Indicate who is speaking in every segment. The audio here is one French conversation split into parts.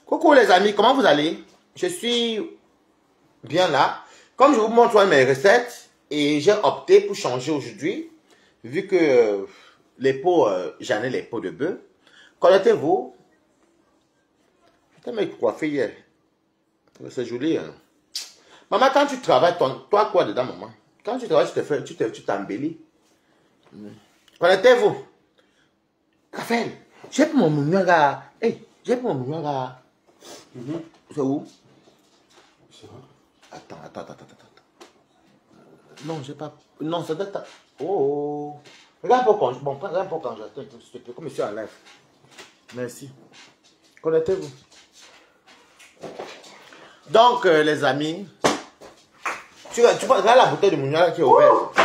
Speaker 1: Coucou les amis, comment vous allez? Je suis bien là. Comme je vous montre mes recettes, et j'ai opté pour changer aujourd'hui, vu que les pots, j'en ai les pots de bœuf. Connaissez-vous? Putain, mais coiffé hier. C'est joli. Hein? Maman, quand tu travailles, toi quoi dedans, maman? Quand tu travailles, tu t'embellis. Connaissez-vous? Raphaël, j'ai pour mon mounion là. Hey, j'ai pour mon mounion là. C'est où? Attends. Non, j'ai pas. Non, ça doit être. Oh. Regarde pour quand. Bon, regarde pour quand j'attends, s'il te plaît. Comme je suis en live. Merci. Connectez-vous. Donc, les amis, tu regardes la bouteille de Mouniala qui est ouverte.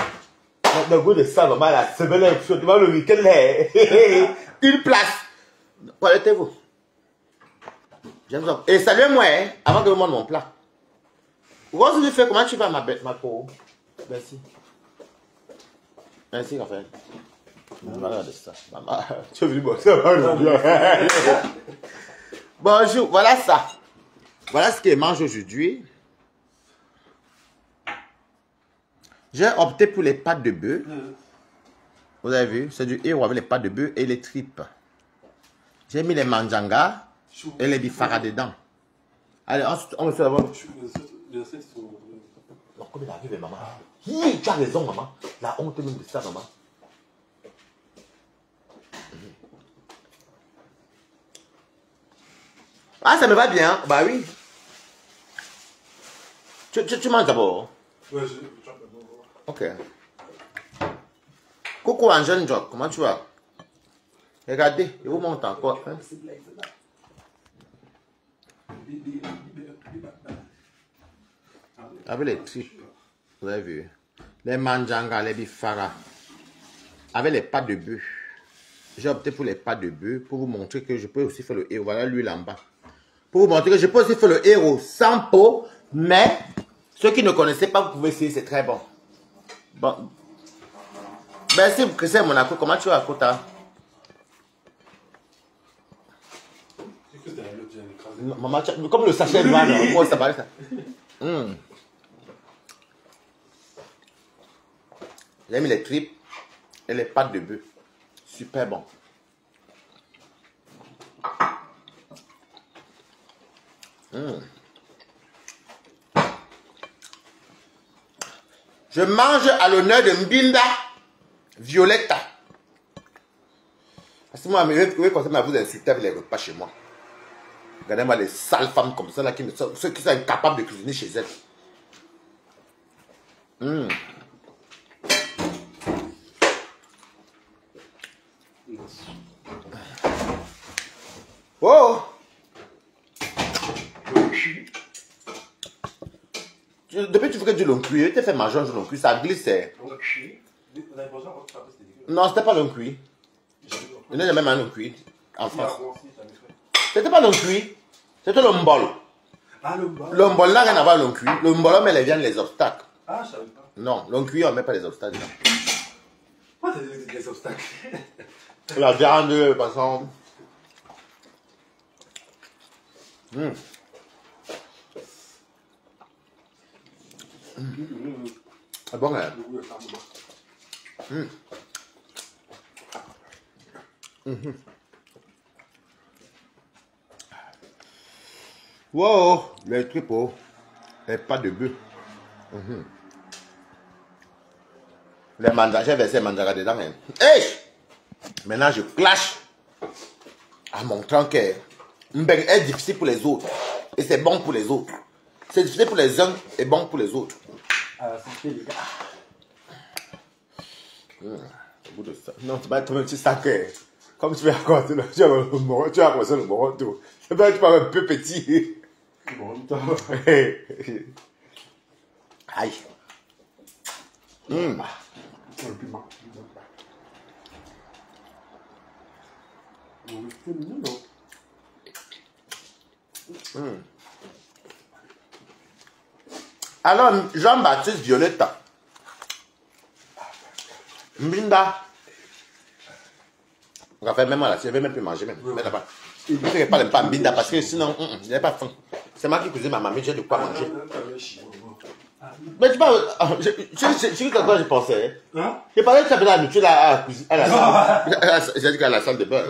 Speaker 1: Le goût de ça, maman, là, c'est belle, tu vois le week-end, une place. Connectez-vous. J'aime ça. Et saluez-moi, hein, avant que je vous montre mon plat. Rose, tu fais comment tu vas, ma peau? Merci. Merci, Raphaël. Voilà de ça. Maman, tu es venu bosser. Bonjour, voilà ça. Voilà ce que je mange aujourd'hui. J'ai opté pour les pâtes de bœuf. Vous avez vu, c'est du héros avec les pâtes de bœuf et les tripes. J'ai mis les manjangas et les bifara dedans. Allez, ensuite, on va faire d'abord. Comme il arrive, maman. Tu as raison, maman. La honte même de ça, maman. Ah, ça me va bien. Bah oui. Tu manges d'abord.
Speaker 2: Ouais, je d'abord.
Speaker 1: Ok. Coucou Angèle Jock, comment tu vas? Regardez, je vous montre encore. Hein? Avec les tripes, vous avez vu. Les manjangas, les bifara. Avec les pâtes de bœuf. J'ai opté pour les pâtes de bœuf pour vous montrer que je peux aussi faire le héros. Voilà l'huile en bas. Pour vous montrer que je peux aussi faire le héros sans peau. Mais, ceux qui ne connaissaient pas, vous pouvez essayer, c'est très bon. Bon. Merci, Christian Monaco. Comment tu vas, Kota? Maman, comme le sachet noir, moi, ça paraît ça. J'ai mis les tripes et les pâtes de bœuf. Super bon. Je mange à l'honneur de Mbinda Violetta. Parce que moi, je vais continuer à vous insulter avec les repas chez moi. Regardez-moi les sales femmes comme ça, là, ceux qui sont incapables de cuisiner chez elles. Oh! Depuis que tu fais que du long cuit, tu fais manger un long cuit, ça glisse. Non, c'était pas long cuit. Je n'ai jamais mangé long cuit en France. C'était pas long cuit, c'était le mbol.
Speaker 2: Ah, le mbol.
Speaker 1: Le mbol n'a rien à voir avec long cuit. Le mbol, on met les viandes, les obstacles.
Speaker 2: Ah, je savais pas.
Speaker 1: Non, long cuit, on ne met pas les obstacles.
Speaker 2: Pourquoi t'as des obstacles?
Speaker 1: La viande, de toute façon. C'est bon, hein? Wow, les tripots, les pâtes de bœuf. Les mandaras, j'ai versé les mandaras dedans. Hein. Hey! Maintenant, je clash en montrant que Mbeng est difficile pour les autres et c'est bon pour les autres. C'est difficile pour les uns et bon pour les autres.
Speaker 2: C'est les gars.
Speaker 1: Au bout de ça. Non, tu vas être un petit sacré. Comme tu vas raconter, tu vas raconter le moronto. Tu vas être un peu petit. Aïe. Alors, Jean-Baptiste Violetta. Mbinda. On va faire même là, je vais même plus manger même. Mais là-bas. Je ne fais pas de Mbinda parce que sinon, je n'ai pas faim. C'est moi qui cuisine ma mamie, j'ai de quoi manger. Mais tu vois, c'est quoi je pensais.
Speaker 2: Hein?
Speaker 1: Je parlais que tu avais l'habitude à la salle. J'ai dit qu'à la salle de bain.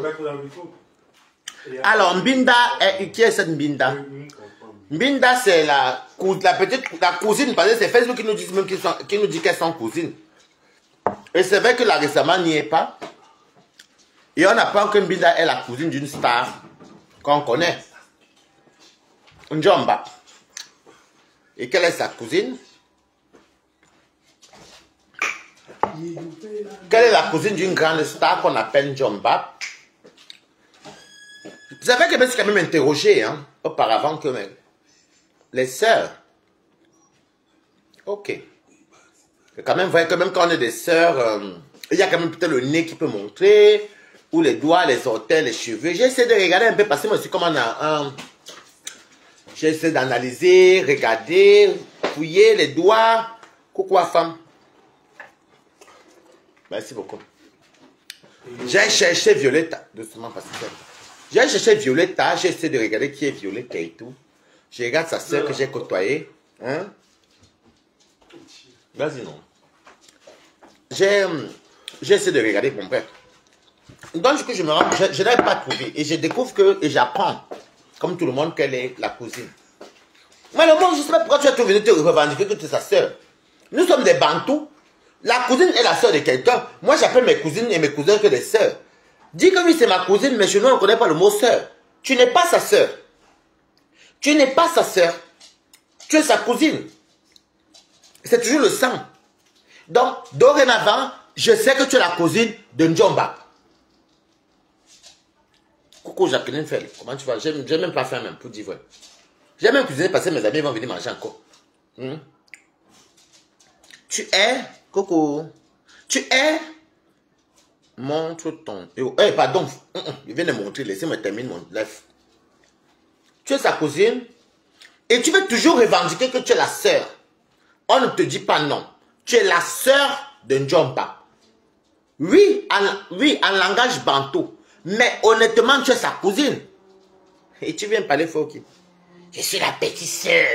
Speaker 1: Alors, Mbinda, qui est cette Mbinda? Mbinda, c'est la cousine, parce que c'est Facebook qui nous dit même qui nous dit qu'elles sont cousines. Et c'est vrai que là récemment n'y est pas. Et on apprend que Mbinda est la cousine d'une star qu'on connaît. Njomba. Et quelle est sa cousine? Quelle est la cousine d'une grande star qu'on appelle Njomba? Vous savez que je me suis quand même interrogé auparavant que les sœurs. Ok. C'est quand même vrai que même quand on est des sœurs, il y a quand même peut-être le nez qui peut montrer, ou les doigts, les orteils, les cheveux. J'ai essayé de regarder un peu parce que moi aussi comme on a j'ai essayé d'analyser, regarder, fouiller les doigts. Coucou à femme. Merci beaucoup. J'ai cherché Violetta. Doucement parce que j'ai cherché Violetta. J'ai essayé de regarder qui est Violetta et tout. Je regarde sa soeur que j'ai côtoyée. Hein? Vas-y, non. J'ai essayé de regarder mon père. Donc, ce que je me rends, je n'avais pas trouvé. Et je découvre que, et j'apprends, comme tout le monde, qu'elle est la cousine. Mais le monde, je ne sais pas pourquoi tu es venu te revendiquer que tu es sa soeur. Nous sommes des Bantous. La cousine est la soeur de quelqu'un. Moi, j'appelle mes cousines et mes cousins que des sœurs. Dis que oui, c'est ma cousine, mais chez nous, on ne connaît pas le mot sœur. Tu n'es pas sa sœur. Tu n'es pas sa sœur. Tu es sa cousine. C'est toujours le sang. Donc, dorénavant, je sais que tu es la cousine de Njomba. Coucou Jacqueline Fell, comment tu vas? J'ai même pas faim même, pour dire vrai. J'ai même cuisiné parce que mes amis vont venir manger encore. Tu es, coucou, tu es, montre ton, pardon, je viens de montrer, laissez-moi terminer mon live. Tu es sa cousine et tu veux toujours revendiquer que tu es la sœur. On ne te dit pas non. Tu es la sœur de Njomba. Oui, en langage bantou. Mais honnêtement, tu es sa cousine. Et tu viens parler faux qui? Je suis la petite sœur.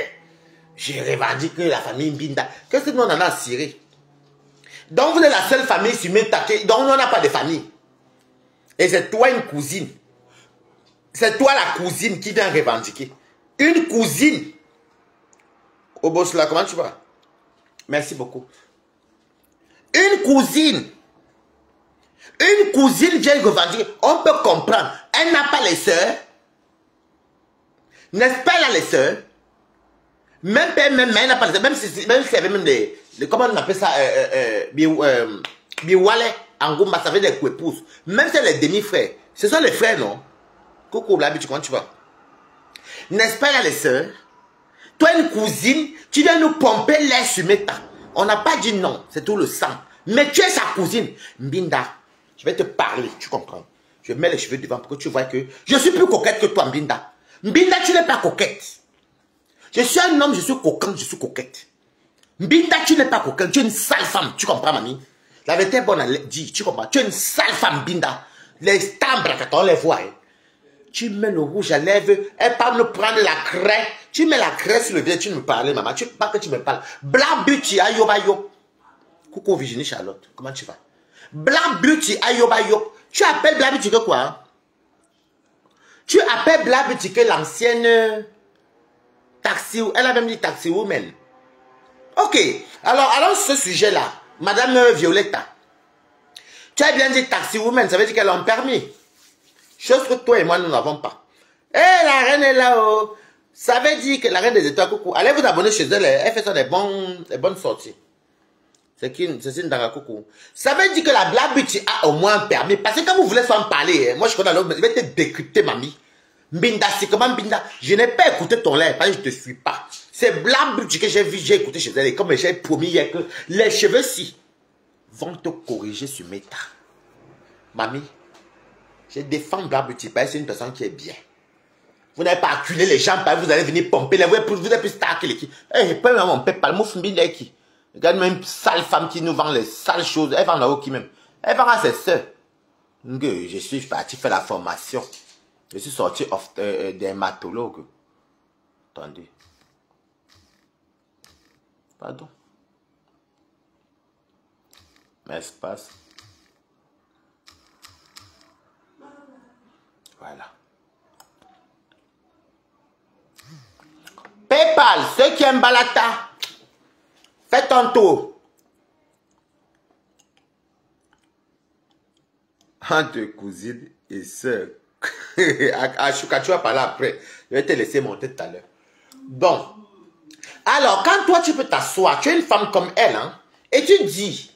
Speaker 1: Je revendique la famille Mbinda. Qu'est-ce que nous on en a à cirer? Donc vous êtes la seule famille sur Métaké. Donc nous on n'a pas de famille. Et c'est toi une cousine. C'est toi la cousine qui vient revendiquer. Une cousine. Au boss là, comment tu vas? Merci beaucoup. Une cousine. Une cousine vient revendiquer. On peut comprendre. Elle n'a pas les sœurs. N'est-ce pas, elle a les sœurs? Même père, même elle n'a pas les sœurs. Même si elle avait même des comment on appelle ça? Biwale, Angumba, ça veut dire des épouses. Même si elle est demi-frère. Ce sont les frères, non? Coucou, l'habitude, comment tu vas? N'est-ce pas, elle a les sœurs? Toi, une cousine, tu viens nous pomper l'air sur Meta. On n'a pas dit non, c'est tout le sang. Mais tu es sa cousine. Mbinda, je vais te parler, tu comprends? Je mets les cheveux devant pour que tu vois que je suis plus coquette que toi, Mbinda. Mbinda, tu n'es pas coquette. Je suis un homme, je suis coquin, je suis coquette. Mbinda, tu n'es pas coquette, tu es une sale femme, tu comprends, mamie? La vérité est bonne à dire, tu comprends? Tu es une sale femme, Mbinda. Les tambres, quand on les voit, hein. Tu mets le rouge à lèvres, elle parle me prendre la craie. Tu mets la craie sur le visage, tu me parles, maman. Tu pas que tu me parles. Blabuti ayobayo. Coucou Virginie Charlotte, comment tu vas? Blabuti ayobayo. Tu appelles Blabuti que quoi? Hein? Tu appelles Blabuti que l'ancienne taxi, elle a même dit taxi woman. Ok, alors allons sur ce sujet-là. Madame Violetta. Tu as bien dit taxi woman, ça veut dire qu'elle a un permis. Chose que toi et moi, nous n'avons pas. Eh, la reine est là-haut. Ça veut dire que la reine des étoiles, coucou. Allez vous abonner chez elle. Elle fait ça des bonnes sorties. C'est une coucou. Ça veut dire que la Blabuti a au moins un permis. Parce que quand vous voulez sans parler, moi je connais l'autre, je vais te décrypter, mamie. Mbinda, c'est comment Mbinda? Je n'ai pas écouté ton lait parce que je ne te suis pas. C'est Blabuti que j'ai vu, j'ai écouté chez elle. Et comme j'ai promis hier que les cheveux-ci vont te corriger sur Meta. Mamie. Je défends Blabuti, parce que c'est une personne qui est bien. Vous n'avez pas acculé les gens, vous allez venir pomper, vous êtes plus star que l'équipe. Eh, je peux même mon père, le mouf mbinde qui. Regarde même une sale femme qui nous vend les sales choses. Elle vend là-haut qui même. Elle vend à ses soeurs. Je suis parti faire la formation. Je suis sorti dermatologue. Attendez. Pardon. Espace. Voilà. PayPal, ceux qui aiment Balata, faites un tour. Entre cousine et soeur. Achouka, tu vas parler après. Je vais te laisser monter tout à l'heure. Bon. Alors, quand toi, tu peux t'asseoir, tu es une femme comme elle, hein, et tu dis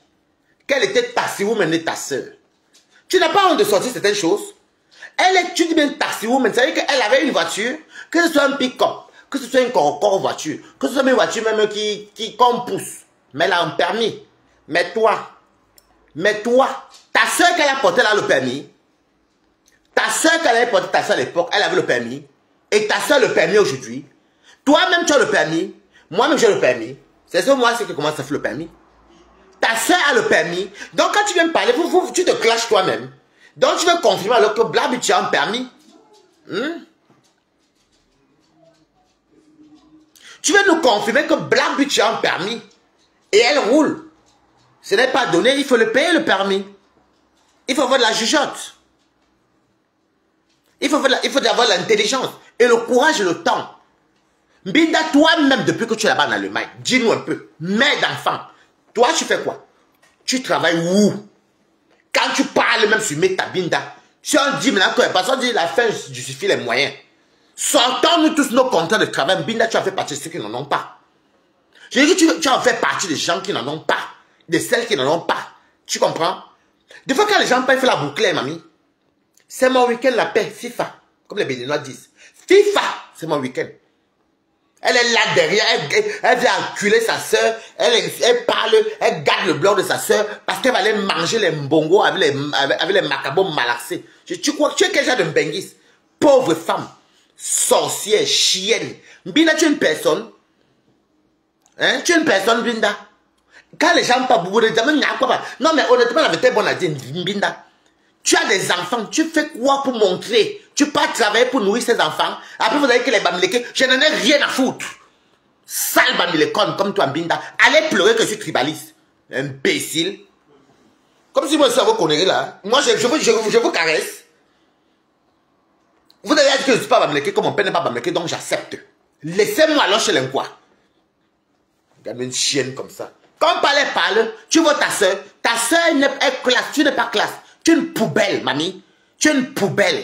Speaker 1: qu'elle était taxi-woman et ta soeur. Tu n'as pas honte de sortir certaines choses. Tu dis bien taxi-woman, ça veut dire qu'elle avait une voiture, que ce soit un pick-up, que ce soit une Concorde voiture, que ce soit une voiture même qu'on pousse. Mais elle a un permis. Mais toi, ta soeur qu'elle a porté là le permis, ta soeur qu'elle avait porté ta soeur à l'époque, elle avait le permis, et ta soeur le permis aujourd'hui. Toi-même tu as le permis, moi-même j'ai le permis. C'est ça moi, c'est que comment ça fait le permis. Ta soeur a le permis, donc quand tu viens me parler, tu te clashes toi-même. Donc tu veux confirmer alors que Blabli tu as un permis. Tu veux nous confirmer que Blabli tu as un permis. Et elle roule. Ce n'est pas donné, il faut le payer le permis. Il faut avoir de la jugeote. Il faut avoir l'intelligence et le courage et le temps. Binda, toi-même, depuis que tu es là-bas en Allemagne, dis-nous un peu, mère d'enfant, toi, tu fais quoi? Tu travailles où? Quand tu parles même sur Binda, si on dit maintenant que personne dit la fin justifie les moyens. Sortons-nous tous nos contrats de travail. Binda, tu as fait partie de ceux qui n'en ont pas. Je dis que tu en fais partie des gens qui n'en ont pas. De celles qui n'en ont pas. Tu comprends? Des fois, quand les gens payent la boucle, mamie, c'est mon week-end la paix, FIFA. Comme les Béninois disent. FIFA, c'est mon week-end. Elle est là derrière, elle vient enculer sa soeur, elle parle, elle garde le blanc de sa soeur parce qu'elle va aller manger les mbongos avec les macabos malaxés. Tu crois que tu es quel genre de mbengis? Pauvre femme, sorcière, chienne. Binda, tu es une personne. Hein? Tu es une personne, Binda. Quand les gens parlent beaucoup de non mais honnêtement, la vérité est bonne à dire, Binda. Tu as des enfants, tu fais quoi pour montrer? Tu pars travailler pour nourrir ces enfants. Après, vous avez que les Bamileke, je n'en ai rien à foutre. Sale Bamilekon comme toi, Binda. Allez pleurer que je suis tribaliste. Imbécile. Comme si moi, ça vous connaît là. Moi, je vous caresse. Vous avez dit que je ne suis pas Bamileke, comme mon père n'est pas Bamileke, donc j'accepte. Laissez-moi alors chez l'enquoi. Regarde une chienne comme ça. Comme parle, tu vois ta soeur. Ta soeur est classe, tu n'es pas classe. Tu es une poubelle, mamie. Tu es une poubelle.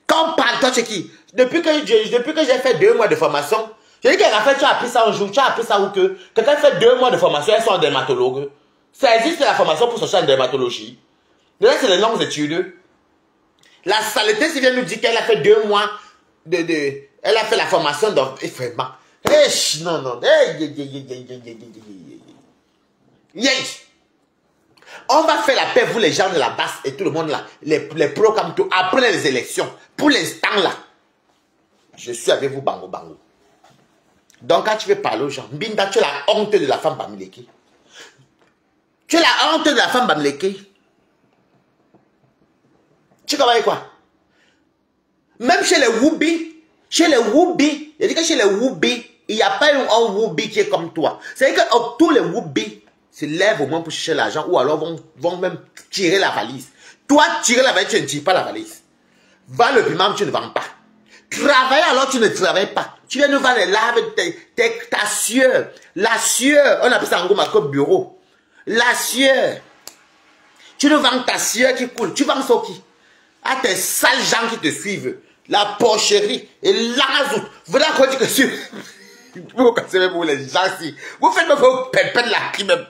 Speaker 1: Quand on parle, toi, tu es qui? Depuis que j'ai fait 2 mois de formation, j'ai dit qu'elle a fait, tu as appris ça un jour, tu as appris ça ou que quelqu'un fait 2 mois de formation, elles sont en dermatologue. Ça existe la formation pour sortir en dermatologie. Là, c'est les longues études. La saleté, si vient nous dire qu'elle a fait 2 mois elle a fait la formation dans. Vraiment. Non. On va faire la paix, vous les gens de la basse et tout le monde là, les pros comme tout, après les élections. Pour l'instant là, je suis avec vous, bango. Donc quand tu veux parler aux gens, Binda, tu es la honte de la femme Bamileke. Tu es la honte de la femme Bamileke. Tu comprends quoi? Même chez les Woubi, il dit que chez les Woubi, il n'y a pas un Woubi qui est comme toi. C'est-à-dire que tous les Woubi se lèvent au moins pour chercher l'argent ou alors vont même tirer la valise. Toi, tirer la valise, tu ne tires pas la valise. Vends le piment, tu ne vends pas. Travaille alors, tu ne travailles pas. Tu viens nous vendre les laves, ta sueur. La sueur, on appelle ça en gros comme bureau. La sueur. Tu nous vends ta sueur qui coule. Tu vends ça qui? À tes sales gens qui te suivent. La porcherie et l'arazout. Vous voulez encore dire que je vous cassez même pour les gens ici. Vous faites même vos pépins de la crime.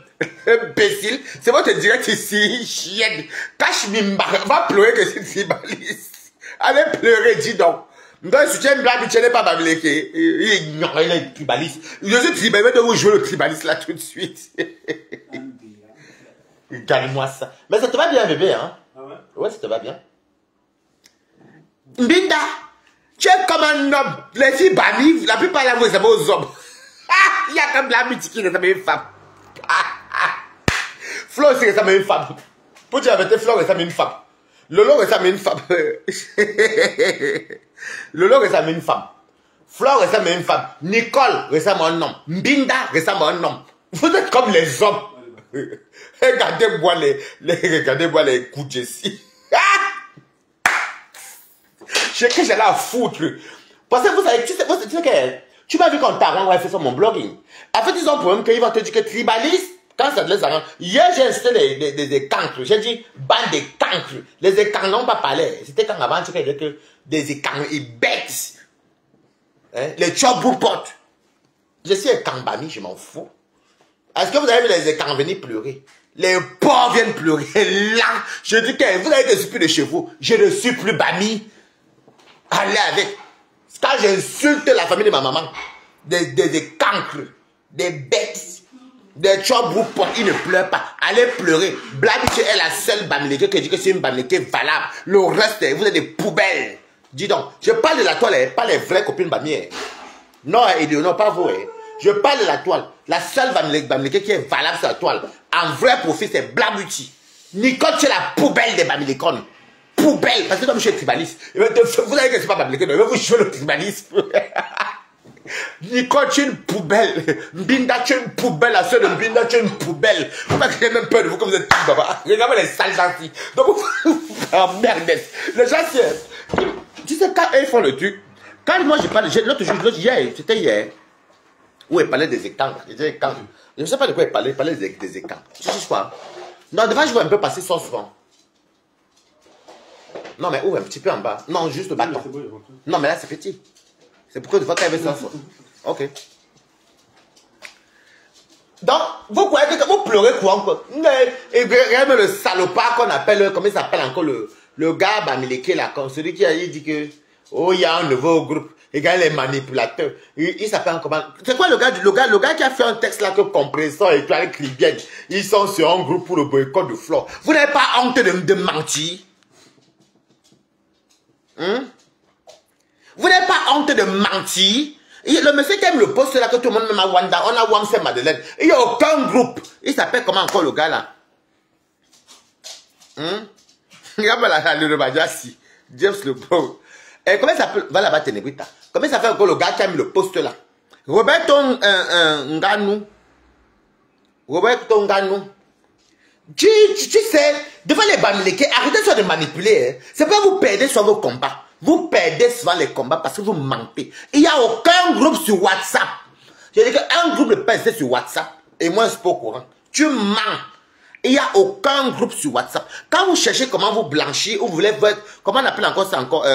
Speaker 1: Imbécile. C'est votre direct ici, chienne. Cache Mimba. Va pleurer que c'est tribaliste. Allez pleurer, dis donc. Donc, si tu aimes bien, tu n'es pas Bamileke. Il est tribaliste. Je suis tribaliste, mais vous jouez le tribaliste là tout de suite. Gagne-moi ça. Mais ça te va bien, bébé, hein? Ah ouais? Ouais, ça te va bien. Binda, tu es comme un homme. Les filles bannies, la plupart de vous, c'est aux hommes. Il y a comme la musique qui est une femme. Flo, c'est ça, une femme. Pour dire la vérité, Flo, c'est une femme. Lolo ressemble à une femme. Lolo ressemble à une femme. Flore ressemble à une femme. Nicole ressemble à un homme. Mbinda ressemble à un homme. Vous êtes comme les hommes. Regardez-moi regardez-moi les coups de Jessie. Que j'ai là à foutre. Parce que vous savez, tu sais que tu m'as vu quand Taran a fait sur mon blogging. En fait, ils ont un problème qu'ils vont te dire que tribaliste, quand ça te laisse arranger. Hier, j'ai installé des cancres. J'ai dit, bande de cancres. Les écancres n'ont pas parlé. C'était quand avant, tu disais que des écancres, ils bêtent. Hein? Les choboupotes. Je suis un kambami, je m'en fous. Est-ce que vous avez vu les écancres venir pleurer? Les pauvres viennent pleurer. Là, je dis que vous avez des supplies de chez vous. Je ne suis plus bami. Allez avec. Quand j'insulte la famille de ma maman, des cancres, des bêtes, des choboupotes, ils ne pleurent pas. Allez pleurer. Blabiche est la seule bamileke qui dit que c'est une bamileke valable. Le reste, vous êtes des poubelles. Dis donc, je parle de la toile, pas les vraies copines bamières. Non, non, pas vous. Je parle de la toile. La seule bamileke qui est valable sur la toile, en vrai profit, c'est Blabuti. Nicole, c'est la poubelle des bamilécones. Poubelle, parce que comme je suis tribaliste, vous savez que c'est pas bamileke, mais vous jouez le tribalisme. Nicole, tu es une poubelle. Mbinda, tu es une poubelle. La soeur de Mbinda, tu es une poubelle. Vous n'avez même peur de vous comme vous êtes tous baba. Regardez les sales gentils. Donc, vous emmerdez. Les gens, tu sais, quand ils font le truc, quand moi je parle, l'autre jour, hier, c'était hier, où il parlait des écancres. Je ne sais pas de quoi il parlait des écancres. Tu sais quoi? Non, devant, je vois un peu passer ça souvent. Non, mais où un petit peu en bas? Non, juste le bâton. Non, mais là, c'est petit. C'est pourquoi des fois, quand il y avait ça. Ok. Donc, vous croyez que vous pleurez quoi? Et regardez le salopard qu'on appelle, comment il s'appelle encore le gars Bamileke là, celui qui a dit que, oh, il y a un nouveau groupe. Regarde les manipulateurs. Il s'appelle comment? C'est quoi le gars qui a fait un texte là que Compressor et Claire Clibienne, ils sont sur un groupe pour le boycott de Flore. Vous n'avez pas honte de mentir? Vous n'avez pas honte de mentir? Le monsieur qui aime le poste là que tout le monde même à Wanda, on a Wangse Madeleine. Il n'y a aucun groupe. Il s'appelle comment encore le gars là? Regarde le Badiassi. James le pauvre. Et comment il s'appelle? Va là-bas, Ténébrita. Comment il s'appelle encore le gars qui a mis le poste là? Roberto Nganou. Roberto Nganou. Tu sais, devant les Bamileke, arrêtez de manipuler. Hein. C'est pas vous perdez sur vos combats. Vous perdez souvent les combats parce que vous mentez. Il n'y a aucun groupe sur WhatsApp. J'ai dit qu'un groupe de PSD sur WhatsApp, et moi je suis pas au courant. Tu mens. Il n'y a aucun groupe sur WhatsApp. Quand vous cherchez comment vous blanchir, ou vous voulez voir, comment on appelle encore ça encore,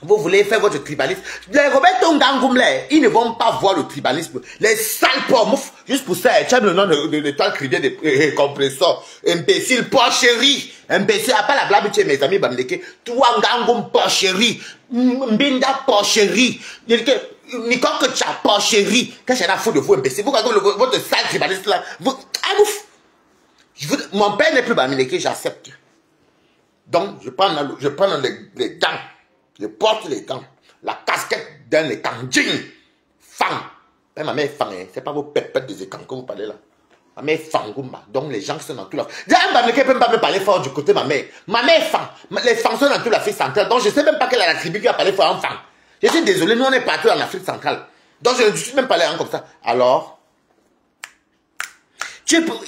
Speaker 1: vous voulez faire votre tribalisme. Les Roberto Ngangoum, ils ne vont pas voir le tribalisme. Les sales pormoufs, juste pour ça, tu as le nom de l'étoile cribière des compresseurs. Imbécile, porcherie. Imbécile, à part la blague, tu es mes amis Bamileke. Toi, Ngangoum, porcherie. Mbinda, porcherie. Nicole, que tu as porcherie. Qu'est-ce qu'il y a à foutre de vous, imbécile? Vous regardez votre sale tribaliste là. Mon père n'est plus Bamileke, j'accepte. Donc, je prends les dents. Je porte les gants, la casquette d'un écran, djing, fang. Ma mère est fang, hein. C'est pas vos pépettes des écrans que vous parlez là. Ma mère est fangumba. Donc les gens sont dans tout la... D'ailleurs, ma mère ne peut pas me parler fort du côté de ma mère. Ma mère est fang. Les fangs sont dans toute l'Afrique centrale. Donc je ne sais même pas quelle est la tribu qui va parler fort en fang. Je suis désolé, nous on est partout en Afrique centrale. Donc je ne suis même pas là comme ça. Alors,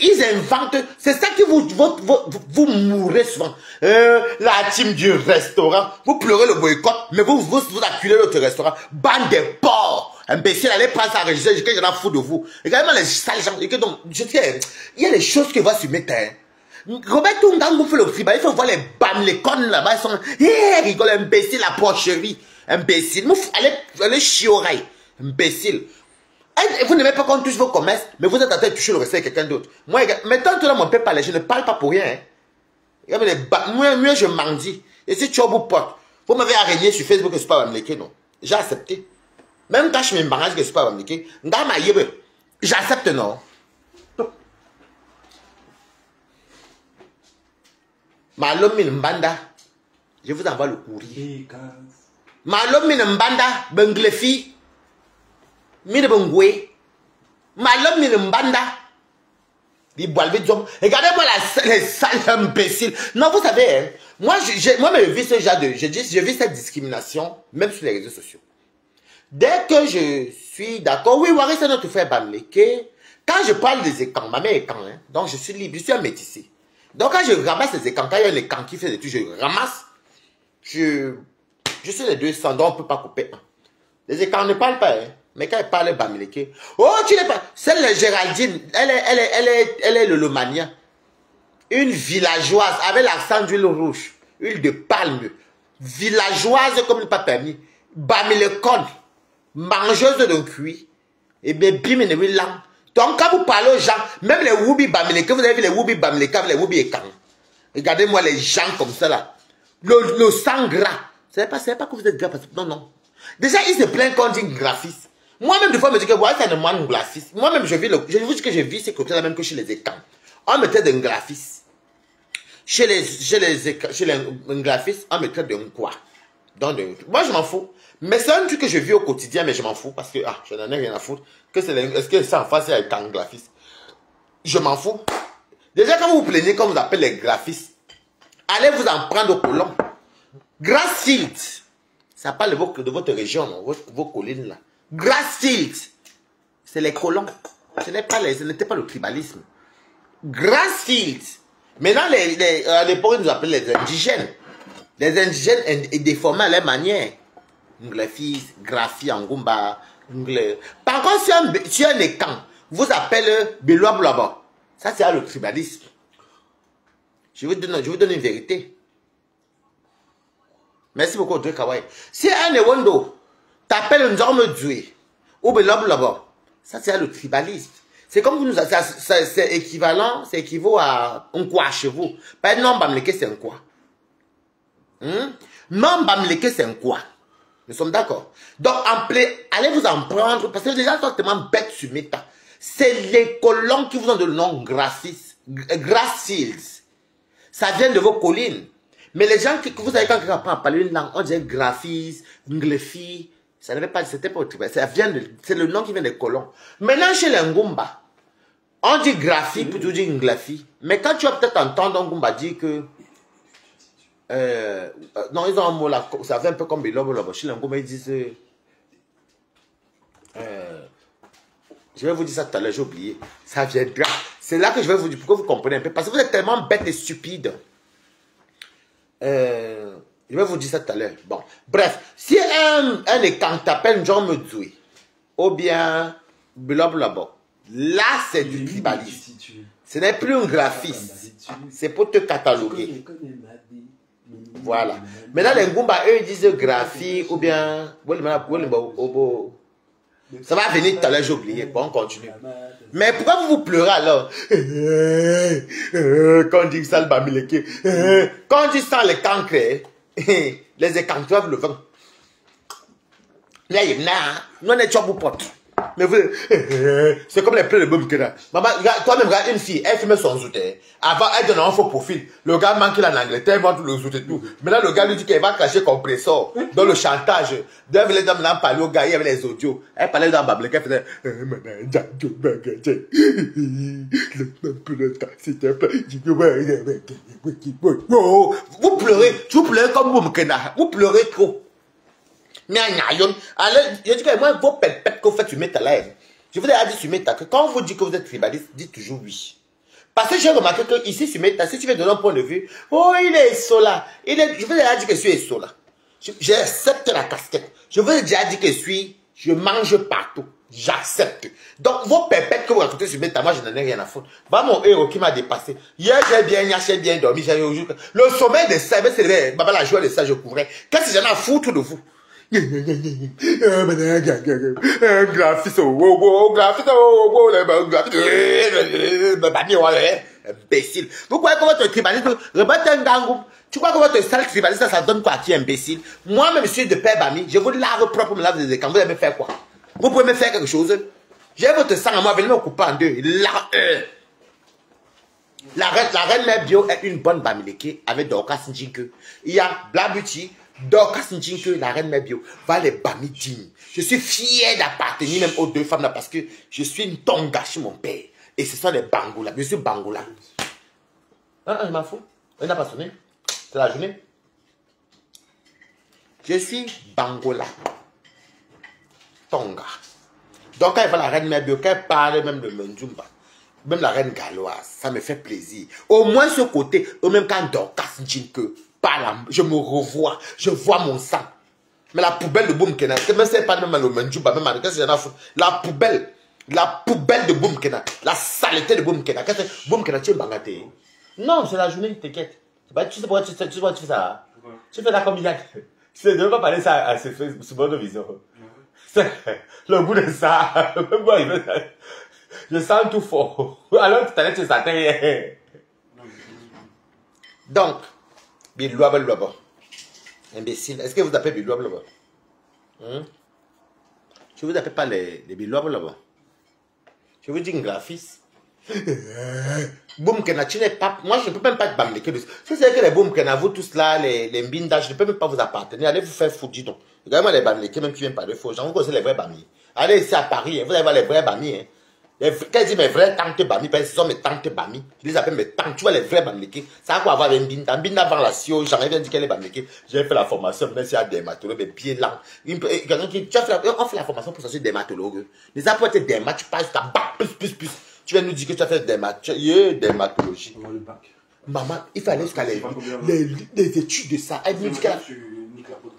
Speaker 1: ils inventent, c'est ça que vous mourrez souvent. La team du restaurant, vous pleurez le boycott, mais vous acculez l'autre restaurant. Bande de porcs. Imbécile, allez prendre ça enregistrer, je j'en ai fou de vous. Regardez-moi les sales gens. Donc, il y a des choses qui vont se mettre. Roberto Ngangoum fait le tribal, il faut voir les bamlécones là-bas, ils sont, rigole, imbécile, la porcherie. Imbécile, allez chioraille. Imbécile. Vous n'aimez pas qu'on touche vos commerces, mais vous êtes en train de toucher le recette de quelqu'un d'autre. Moi, maintenant, tout le monde peut parler, je ne parle pas pour rien. Hein. Moi, je mendie. Et si tu as beau pote, vous m'avez arrêté sur Facebook que je ne suis pas Bamileke, non. J'ai accepté. Même quand je me m'arrange que je ne suis pas Bamileke, j'accepte, non. Malomi Mbanda, je vous envoie le courrier. Malomi Mbanda, Benglefi. Mine bongwe, malom mine mbanda, Regardez-moi les sales imbéciles. Non, vous savez, hein, moi, je vis ce genre de... Je vis cette discrimination, même sur les réseaux sociaux. Dès que je suis d'accord, oui, Wari, c'est notre frère Bamileke. Quand je parle des écans, ma mère est écan, hein, donc je suis libre, je suis un métissé. Donc quand je ramasse les écans, quand il y a un écan qui fait des trucs, je ramasse. Je suis les deux sans, donc on ne peut pas couper un. Les écans ne parlent pas, hein. Mais quand ils parlent Bamileke, oh, tu n'es pas. Celle de Géraldine, elle est le Lomania. Une villageoise avec l'accent d'huile rouge, huile de palme, villageoise comme le pas permis. Bamilekon, mangeuse de cuit, et bien bim et oui lang. Donc quand vous parlez aux gens, même les Woubi Bamileke, vous avez vu les Woubi Bamileke, les Woubi Ekan. Regardez-moi les gens comme ça là. Le sang gras. C'est pas que vous êtes gras parce que non, non. Déjà, ils se plaignent quand on dit graphiste. Moi-même, des fois, je me dis que ouais, c'est un moine graphiste. Moi-même, je vous dis que je vis, c'est comme ça, la même que chez les écans. On mettait d'un graphiste. Chez les graphistes, on mettait d'un quoi. Moi, je m'en fous. Mais c'est un truc que je vis au quotidien, mais je m'en fous. Parce que, je n'en ai rien à foutre. Est-ce que ça en face, c'est un camp graphiste? Je m'en fous. Déjà, quand vous vous plaignez, quand vous appelez les graphistes, allez vous en prendre au colon. Grassfield. Ça parle de votre région, non? Vos collines là. Grassfield. C'est les colons. Ce n'était pas le tribalisme. Grassfield. Maintenant, à l'époque, ils nous appelaient les indigènes. Les indigènes est déformés à leur manière. Graphie, Angumba. Par contre, si un écan vous appelle Beloua là-bas, ça c'est le tribalisme. Je vous donne une vérité. Merci beaucoup, Audrey Kawai. Si un Ewondo t'appelle Nzorme Djoué ou Beloua là-bas, ça c'est le tribalisme. C'est comme vous nous c'est équivalent, c'est équivaut à un quoi chez vous. Pas non, Bamileke, c'est un quoi. Non, Bamileke, c'est un quoi. Nous sommes d'accord. Donc, allez vous en prendre, parce que les gens sont tellement bêtes sur Meta. C'est les colons qui vous ont le nom Grassfields. Ça vient de vos collines. Mais les gens que vous savez quand quelqu'un apprend à parler une langue, on dirait Graphis, Nglefi. Ça n'avait pas, c'était pas au tribal. C'est le nom qui vient des colons. Maintenant, chez les Ngumba, on dit Graphie pour tout dire Nglefi. Mais quand tu vas peut-être entendre Ngumba dire que non, ils ont un mot là, ça fait un peu comme Belobo là-bas. Chez les Ngumba, ils disent je vais vous dire ça tout à l'heure, j'ai oublié. Ça viendra. C'est là que je vais vous dire, pourquoi vous comprenez un peu. Parce que vous êtes tellement bêtes et stupides. Je vais vous dire ça tout à l'heure. Bon, bref. Si un écan t'appelle John Medzoué, ou bien blablabla, là c'est du tribalisme. Ce n'est plus un graphiste. C'est pour te cataloguer. Voilà. Maintenant, les Ngumba, eux, ils disent graphie, ou bien... Ça va venir tout à l'heure, j'ai oublié. Bon, on continue. Mais pourquoi vous pleurez alors? Quand on dit ça, le Bamileke. Quand on dit ça, les cancres, les écancres, le vent. Là, il y a nous, on est chop ou pote. Mais vous, c'est comme les pleurs de Boumkena. Maman, toi-même, regarde une fille, elle fume son zouté. Avant, elle donne un faux profil. Le gars manque en Angleterre, elle vend tout le zouté tout. Maintenant, le gars lui dit qu'elle va cracher compresseur dans le chantage. D'ailleurs, les dames là parler au gars, il y avait les audios. Elle parlait dans Bablek, elle faisait, vous pleurez comme Boumkena. Vous pleurez trop. Mais alors, je dis que moi, vos pètes que vous faites sur Meta là, je vous ai dit sur Meta que quand on vous dit que vous êtes tribaliste, dites toujours oui. Parce que j'ai remarqué que ici sur Meta, si tu veux donner un point de vue, oh, il est Sola. Je vous ai dit que je suis Sola. J'accepte la casquette. Je vous ai déjà dit que je mange partout. J'accepte. Donc, vos pépettes que vous racontez sur Meta, moi, je n'en ai rien à foutre. Va mon héros qui m'a dépassé. Hier, j'ai bien dormi. Le sommeil des sables, c'est Baba la joie de ça, je couvrais. Qu'est-ce que j'en ai à foutre de vous? Graphiste, imbécile. Vous croyez que votre tribalisme rebattez un gangou? Tu crois que votre sale tribalisme, ça donne quoi à qui, imbécile? Moi-même, je suis de père Bami. Je vous lave propre, me lave des écrans. Vous allez me faire quoi? Vous pouvez me faire quelque chose? J'ai votre sang à moi, venez me couper en deux. La reine mère bio est une bonne Bamileke avec Dorcas Njinke. Il y a Blabuti, Dorcas Njinke, la reine mère bio, va les Bamidine. Je suis fier d'appartenir même aux deux femmes là parce que je suis une tonga chez mon père. Et ce sont les Bangola. Monsieur Bangola. Je m'en fous. Il n'a pas sonné. C'est la journée. Je suis Bangola. Tonga. Donc quand il voit la reine Mère Bio, quand elle parle même de Menjumba, même la reine galloise, ça me fait plaisir. Au moins ce côté, ou même quand Dorcas dit que parle, je me revois, je vois mon sang. Mais la poubelle de Boumkena, même si elle parle même le Menjumba, même qu'est-ce qu'il y en a foutu? La poubelle de Boumkena, la saleté de Boumkena. Qu'est-ce que Boumkena, tu es bangaté? Non, c'est la journée, t'inquiète. Tu sais pourquoi tu fais ça? Tu fais la combinaison. Tu ne devais pas parler ça à ce bonne vision. Le goût de ça, je sens tout fort. Alors tout à l'heure tu s'attendais. Donc, Bilouaba Louaba. Imbécile. Est-ce que vous appelez Bilouaba Louaba? Je ne vous appelle pas les Bilouaba Louaba. Je vous dis un graphiste. Boum Kena, tu n'es pas. Moi, je ne peux même pas être bamléqué. Si c'est que les Boum Kena, vous tous là, les Mbinda, je ne peux même pas vous appartenir. Allez vous faire foutre, dis donc. Regardez-moi les bamléqués, même qui viennent parler faux. J'en vous connaissez les vrais bamis. Allez ici à Paris, vous allez voir les vrais bamis. Quand je dis mes vrais tantes bamis, parce que ce sont mes tantes bamis. Je les appelle mes tantes. Tu vois les vrais bamléqués. Ça a quoi avoir les Mbinda. Mbinda avant la CIO, j'en ai bien dit qu'elle est bamléquée. J'ai fait la formation, même si il y a des dermatologues, mais bien là. On fait la formation pour sortir dermatologue. Les apports étaient dermat, tu passes jusqu'à plus. Tu vas nous dire que tu as fait dermatologie. Maman, il fallait jusqu'à les études de ça. Elle nous dit qu'elle...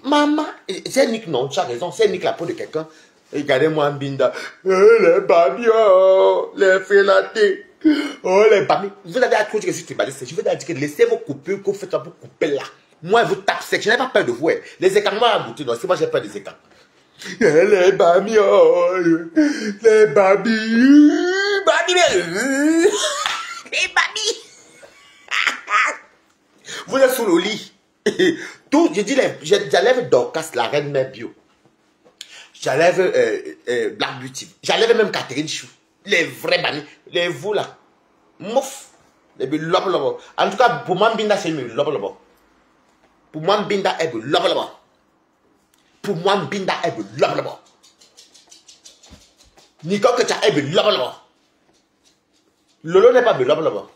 Speaker 1: Maman, c'est Nick, non, tu as raison, c'est Nick la peau de quelqu'un. Regardez-moi Mbinda. Les bamis, oh, les félatés. Oh, les bamis. Vous avez accroché que je suis tribaliste. Je veux dire que laissez vos coupures, que vous faites pour couper là. Moi, vous tape sec. Je n'ai pas peur de vous. Les écarts, moi, à goûter, non, c'est moi, j'ai peur des écarts. Les bamis, oh, les bamis. Les bamis. Vous êtes sous le lit. Tout, je dis, j'enlève Dorcas, la reine Mère Bio. J'enlève Black Beauty. J'enlève même Catherine Chou. Les vrais bamis. Les vous là. Mouf. Les lobo. En tout cas, pour moi, Mbinda, c'est mieux. Lobo. Pour moi, Mbinda est lobo. Pour moi, Mbinda est lobo. Nico que tu as est lobo. Lolo n'est pas lobo.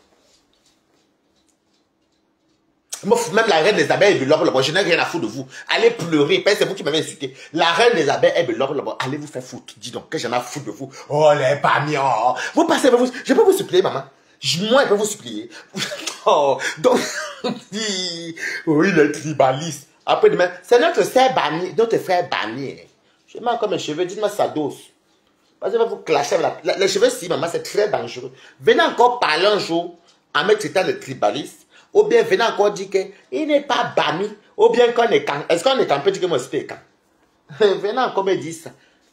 Speaker 1: Même la reine des abeilles est lobo. Je n'ai rien à foutre de vous. Allez pleurer. Parce que c'est vous qui m'avez insulté. La reine des abeilles est lobo. Allez vous faire foutre. Dis donc que j'en ai à foutre de vous. Oh les bamions. Vous passez, je peux vous supplier, maman. Moi, je peux vous supplier. Oh, donc, oui, il est tribaliste. Après demain, c'est notre frère Bami, notre frère Bami. Je mets encore mes cheveux, dites-moi sa dose. Parce que va vous clasher avec les cheveux, si, maman, c'est très dangereux. Venez encore parler un jour en me traitant de tribaliste. Ou bien venez encore dire qu'il n'est pas Bami. Ou bien qu'on est quand. Est-ce qu'on est quand on peut dire que moi, c'est quand? Venez encore me dire ça.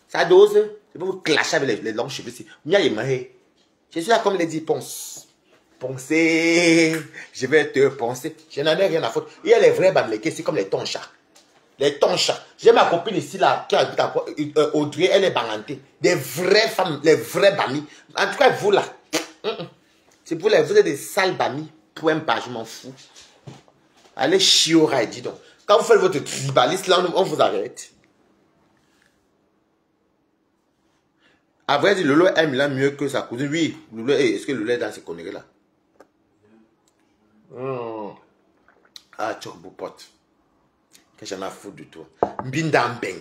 Speaker 1: Sa dose, je vais vous clasher avec les longs cheveux. Je suis là comme Lady Ponce. Poncer, je vais te poncer. Je n'en ai rien à foutre. Il y a les vrais bamlékés, c'est comme les tonchas. Les tonchas. J'ai ma copine ici, là, qui habite à Audrey, elle est bangantée. Des vraies femmes, les vrais bamis. En tout cas, vous là, c'est vous là, vous êtes des sales bamis. Point pas, je m'en fous. Allez chiora, dis donc. Quand vous faites votre tribaliste, là, on vous arrête. À vrai dire, Lolo aime là mieux que sa cousine. Oui, Lolo, est-ce que Lolo est dans ces conneries-là? Ah, tu beau pote. Que j'en ai à foutre de toi. Mbinda Mbeng.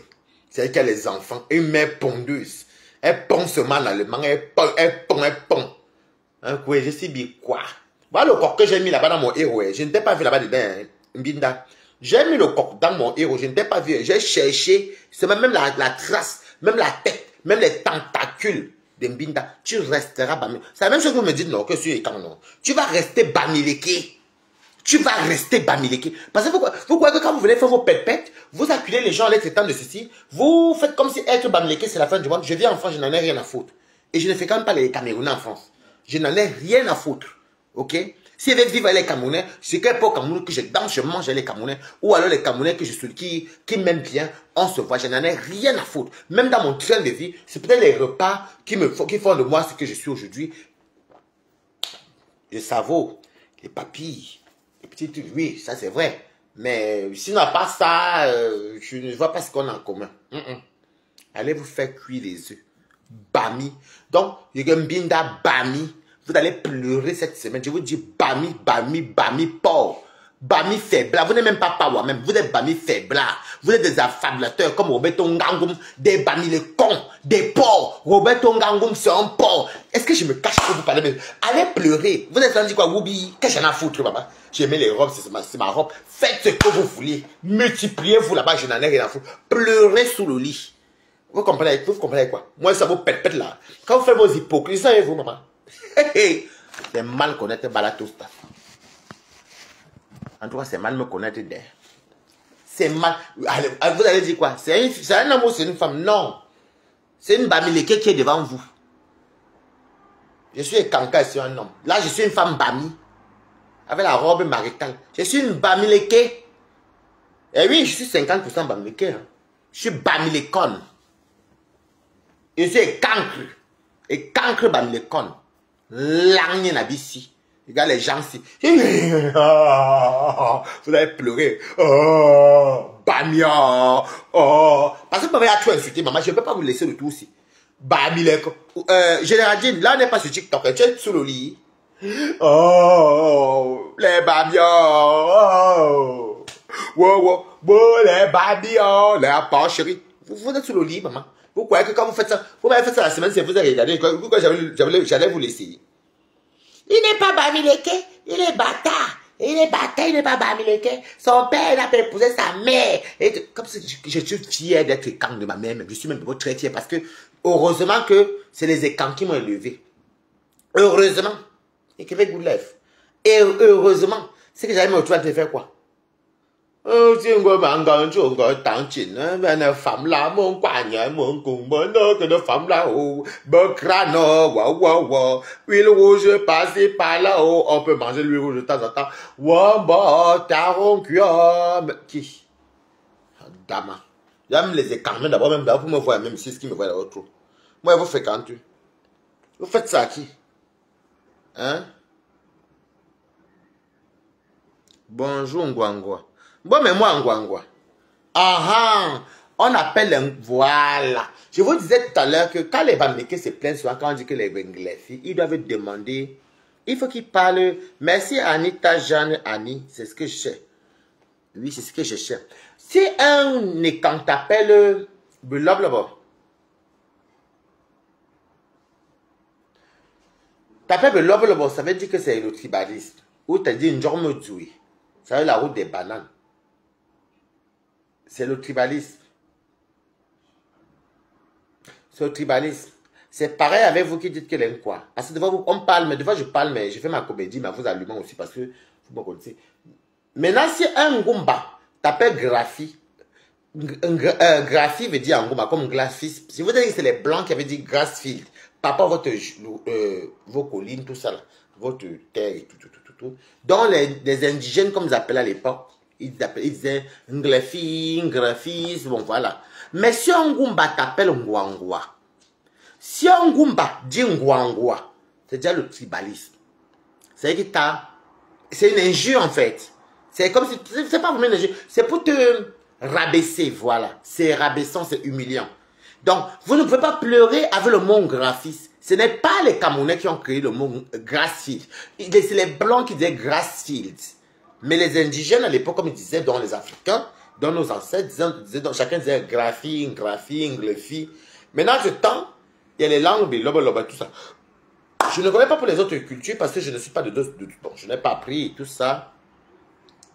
Speaker 1: C'est elle qui a les enfants. Une mère pondeuse. Elle pond seulement l'allemand. Elle pond. Un coup, je sais bien quoi. Voilà le coq que j'ai mis là-bas dans mon héros. Je ne t'ai pas vu là-bas dedans, hein, Mbinda. J'ai mis le coq dans mon héros. Je ne t'ai pas vu. J'ai cherché. C'est même la trace. Même la tête. Même les tentacules de Mbinda. Tu resteras bamileke. C'est la même chose que vous me dites, non, que sur les camps, non. Tu vas rester bamileke. Tu vas rester bamileke. Parce que vous croyez que quand vous venez faire vos pètes, vous acculez les gens en les traitant de ceci. Vous faites comme si être bamileke, c'est la fin du monde. Je viens en France, je n'en ai rien à foutre. Et je ne fais quand même pas les Camerounais en France. Je n'en ai rien à foutre. Ok? Si je vais vivre avec les Camerounais, c'est quel pot Camerounais que je danse, je mange avec les Camerounais. Ou alors les Camerounais que je suis, qui m'aiment bien, on se voit. Je n'en ai rien à foutre. Même dans mon train de vie, c'est peut-être les repas qui font de moi ce que je suis aujourd'hui. Le cerveau, les papilles, les petits trucs, oui, ça c'est vrai. Mais sinon, à part ça, je ne vois pas ce qu'on a en commun. Allez vous faire cuire les œufs. Bami. Donc, il y a Mbinda Bami. Vous allez pleurer cette semaine. Je vous dis, Bami, Bami, Bami, pauvre. Bami faiblard. Vous n'êtes même pas power même. Vous êtes Bami faiblard. Vous êtes des affablateurs comme Roberto Ngangum. Des Bami les cons. Des porcs. Roberto Ngangum, c'est un porc. Est-ce que je me cache pour vous parler? Allez pleurer. Vous êtes en train de dire quoi, Woubi? Qu'est-ce que j'en ai à foutre, papa? J'ai mis les robes, c'est ma robe. Faites ce que vous voulez. Multipliez-vous là-bas, je n'en ai rien à foutre. Pleurez sous le lit. Vous comprenez quoi? Moi, ça vous pète là. Quand vous faites vos hypocrisies, savez-vous, maman? C'est mal connaître Balatosta. En tout cas, c'est mal me connaître d'air. C'est mal. Allez, vous allez dire quoi? C'est un homme ou c'est une femme? Non. C'est une Bamileke qui est devant vous. Je suis un Kanka, je suis un homme. Là, je suis une femme Bami. Avec la robe maritale. Je suis une Bamileke. Et oui, je suis 50% Bamileke. Hein. Je suis Bamilekon. Je suis cancre. Et cancre Bamilekon. L'agné n'abissi. Regarde les gens ici. Vous allez pleurer. Oh, Bamia. Oh. Parce que maman a tout insulté, maman. Je ne peux pas vous laisser le tout aussi. Bamileko. Général, là, on n'est pas sur TikTok. Tu es sous le lit. Oh, les Bamia. Oh. Wow, wow. Bon, les Bamia. Les apports, chérie. Vous êtes sous le lit, maman. Vous croyez que quand vous faites ça, vous m'avez fait ça la semaine, c'est vous avez regardé. Pourquoi j'allais vous laisser? Il n'est pas Bamileke, il est bâtard. Il est bâtard, il n'est pas Bamileke. Son père, il a épousé sa mère. Et comme ça, je suis fier d'être écan de ma mère, mais je suis même très fier parce que, heureusement que c'est les écans qui m'ont élevé. Heureusement. Et que vous lève. Et heureusement, c'est que j'allais me retrouver à te faire quoi? Oh, si on va femme là, mon coignard, mon combat, que de femme là, oh, crâne, wow, huile rouge, passez par là, oh, on peut manger l'huile rouge de temps en temps. Wamba, taron, qui? Dama. J'aime les écarmer d'abord, même d'abord, pour me voir, même si c'est ce qui me voit là, autre. Moi, vous fréquentez. Vous faites ça à qui? Hein? Bonjour, Ngwangwa. Bon, mais moi, Ngwangwa. Ah, on appelle voilà. Je vous disais tout à l'heure que quand les Bamileke se plaignent souvent, quand on dit que les Benglais, ils doivent demander. Il faut qu'ils parlent. Merci Anita, Jeanne, Annie. C'est ce que je sais. Oui, c'est ce que je sais. Si un écan t'appelle blablabla. T'appelles blablabla, ça veut dire que c'est le tribalisme. Ou t'as dit une journée douée. Ça veut dire la route des bananes. C'est le tribalisme. C'est le tribalisme. C'est pareil avec vous qui dites que l'aime quoi. Parce que devant vous, on parle, mais devant je parle, mais je fais ma comédie, mais vous allumez aussi parce que vous me connaissez. Maintenant, si un Ngumba t'appelle Graphie, Graphie veut dire Ngumba comme graphiste. Si vous dites que c'est les blancs qui avaient dit Grassfield, papa, vos collines, tout ça, là, votre terre et tout. Donc, les indigènes, comme ils appelaient à l'époque, ils disaient Ngrafi, bon voilà. Mais si un Ngumba t'appelle Ngwangwa, si un Ngumba dit Ngwangwa, c'est déjà le tribalisme. C'est-à-dire que c'est une injure en fait. C'est comme si, c'est pas vraiment une injure, c'est pour te rabaisser, voilà. C'est rabaissant, c'est humiliant. Donc, vous ne pouvez pas pleurer avec le mot graphiste. Ce n'est pas les Camerounais qui ont créé le mot Grassfield. C'est les Blancs qui disaient Grassfield. Mais les indigènes, à l'époque, comme ils disaient, dans les Africains, dans nos ancêtres, chacun disait graphie, nglefi. Maintenant, ce temps, il y a les langues, tout ça. Je ne connais pas pour les autres cultures parce que je ne suis pas bon, je n'ai pas appris tout ça.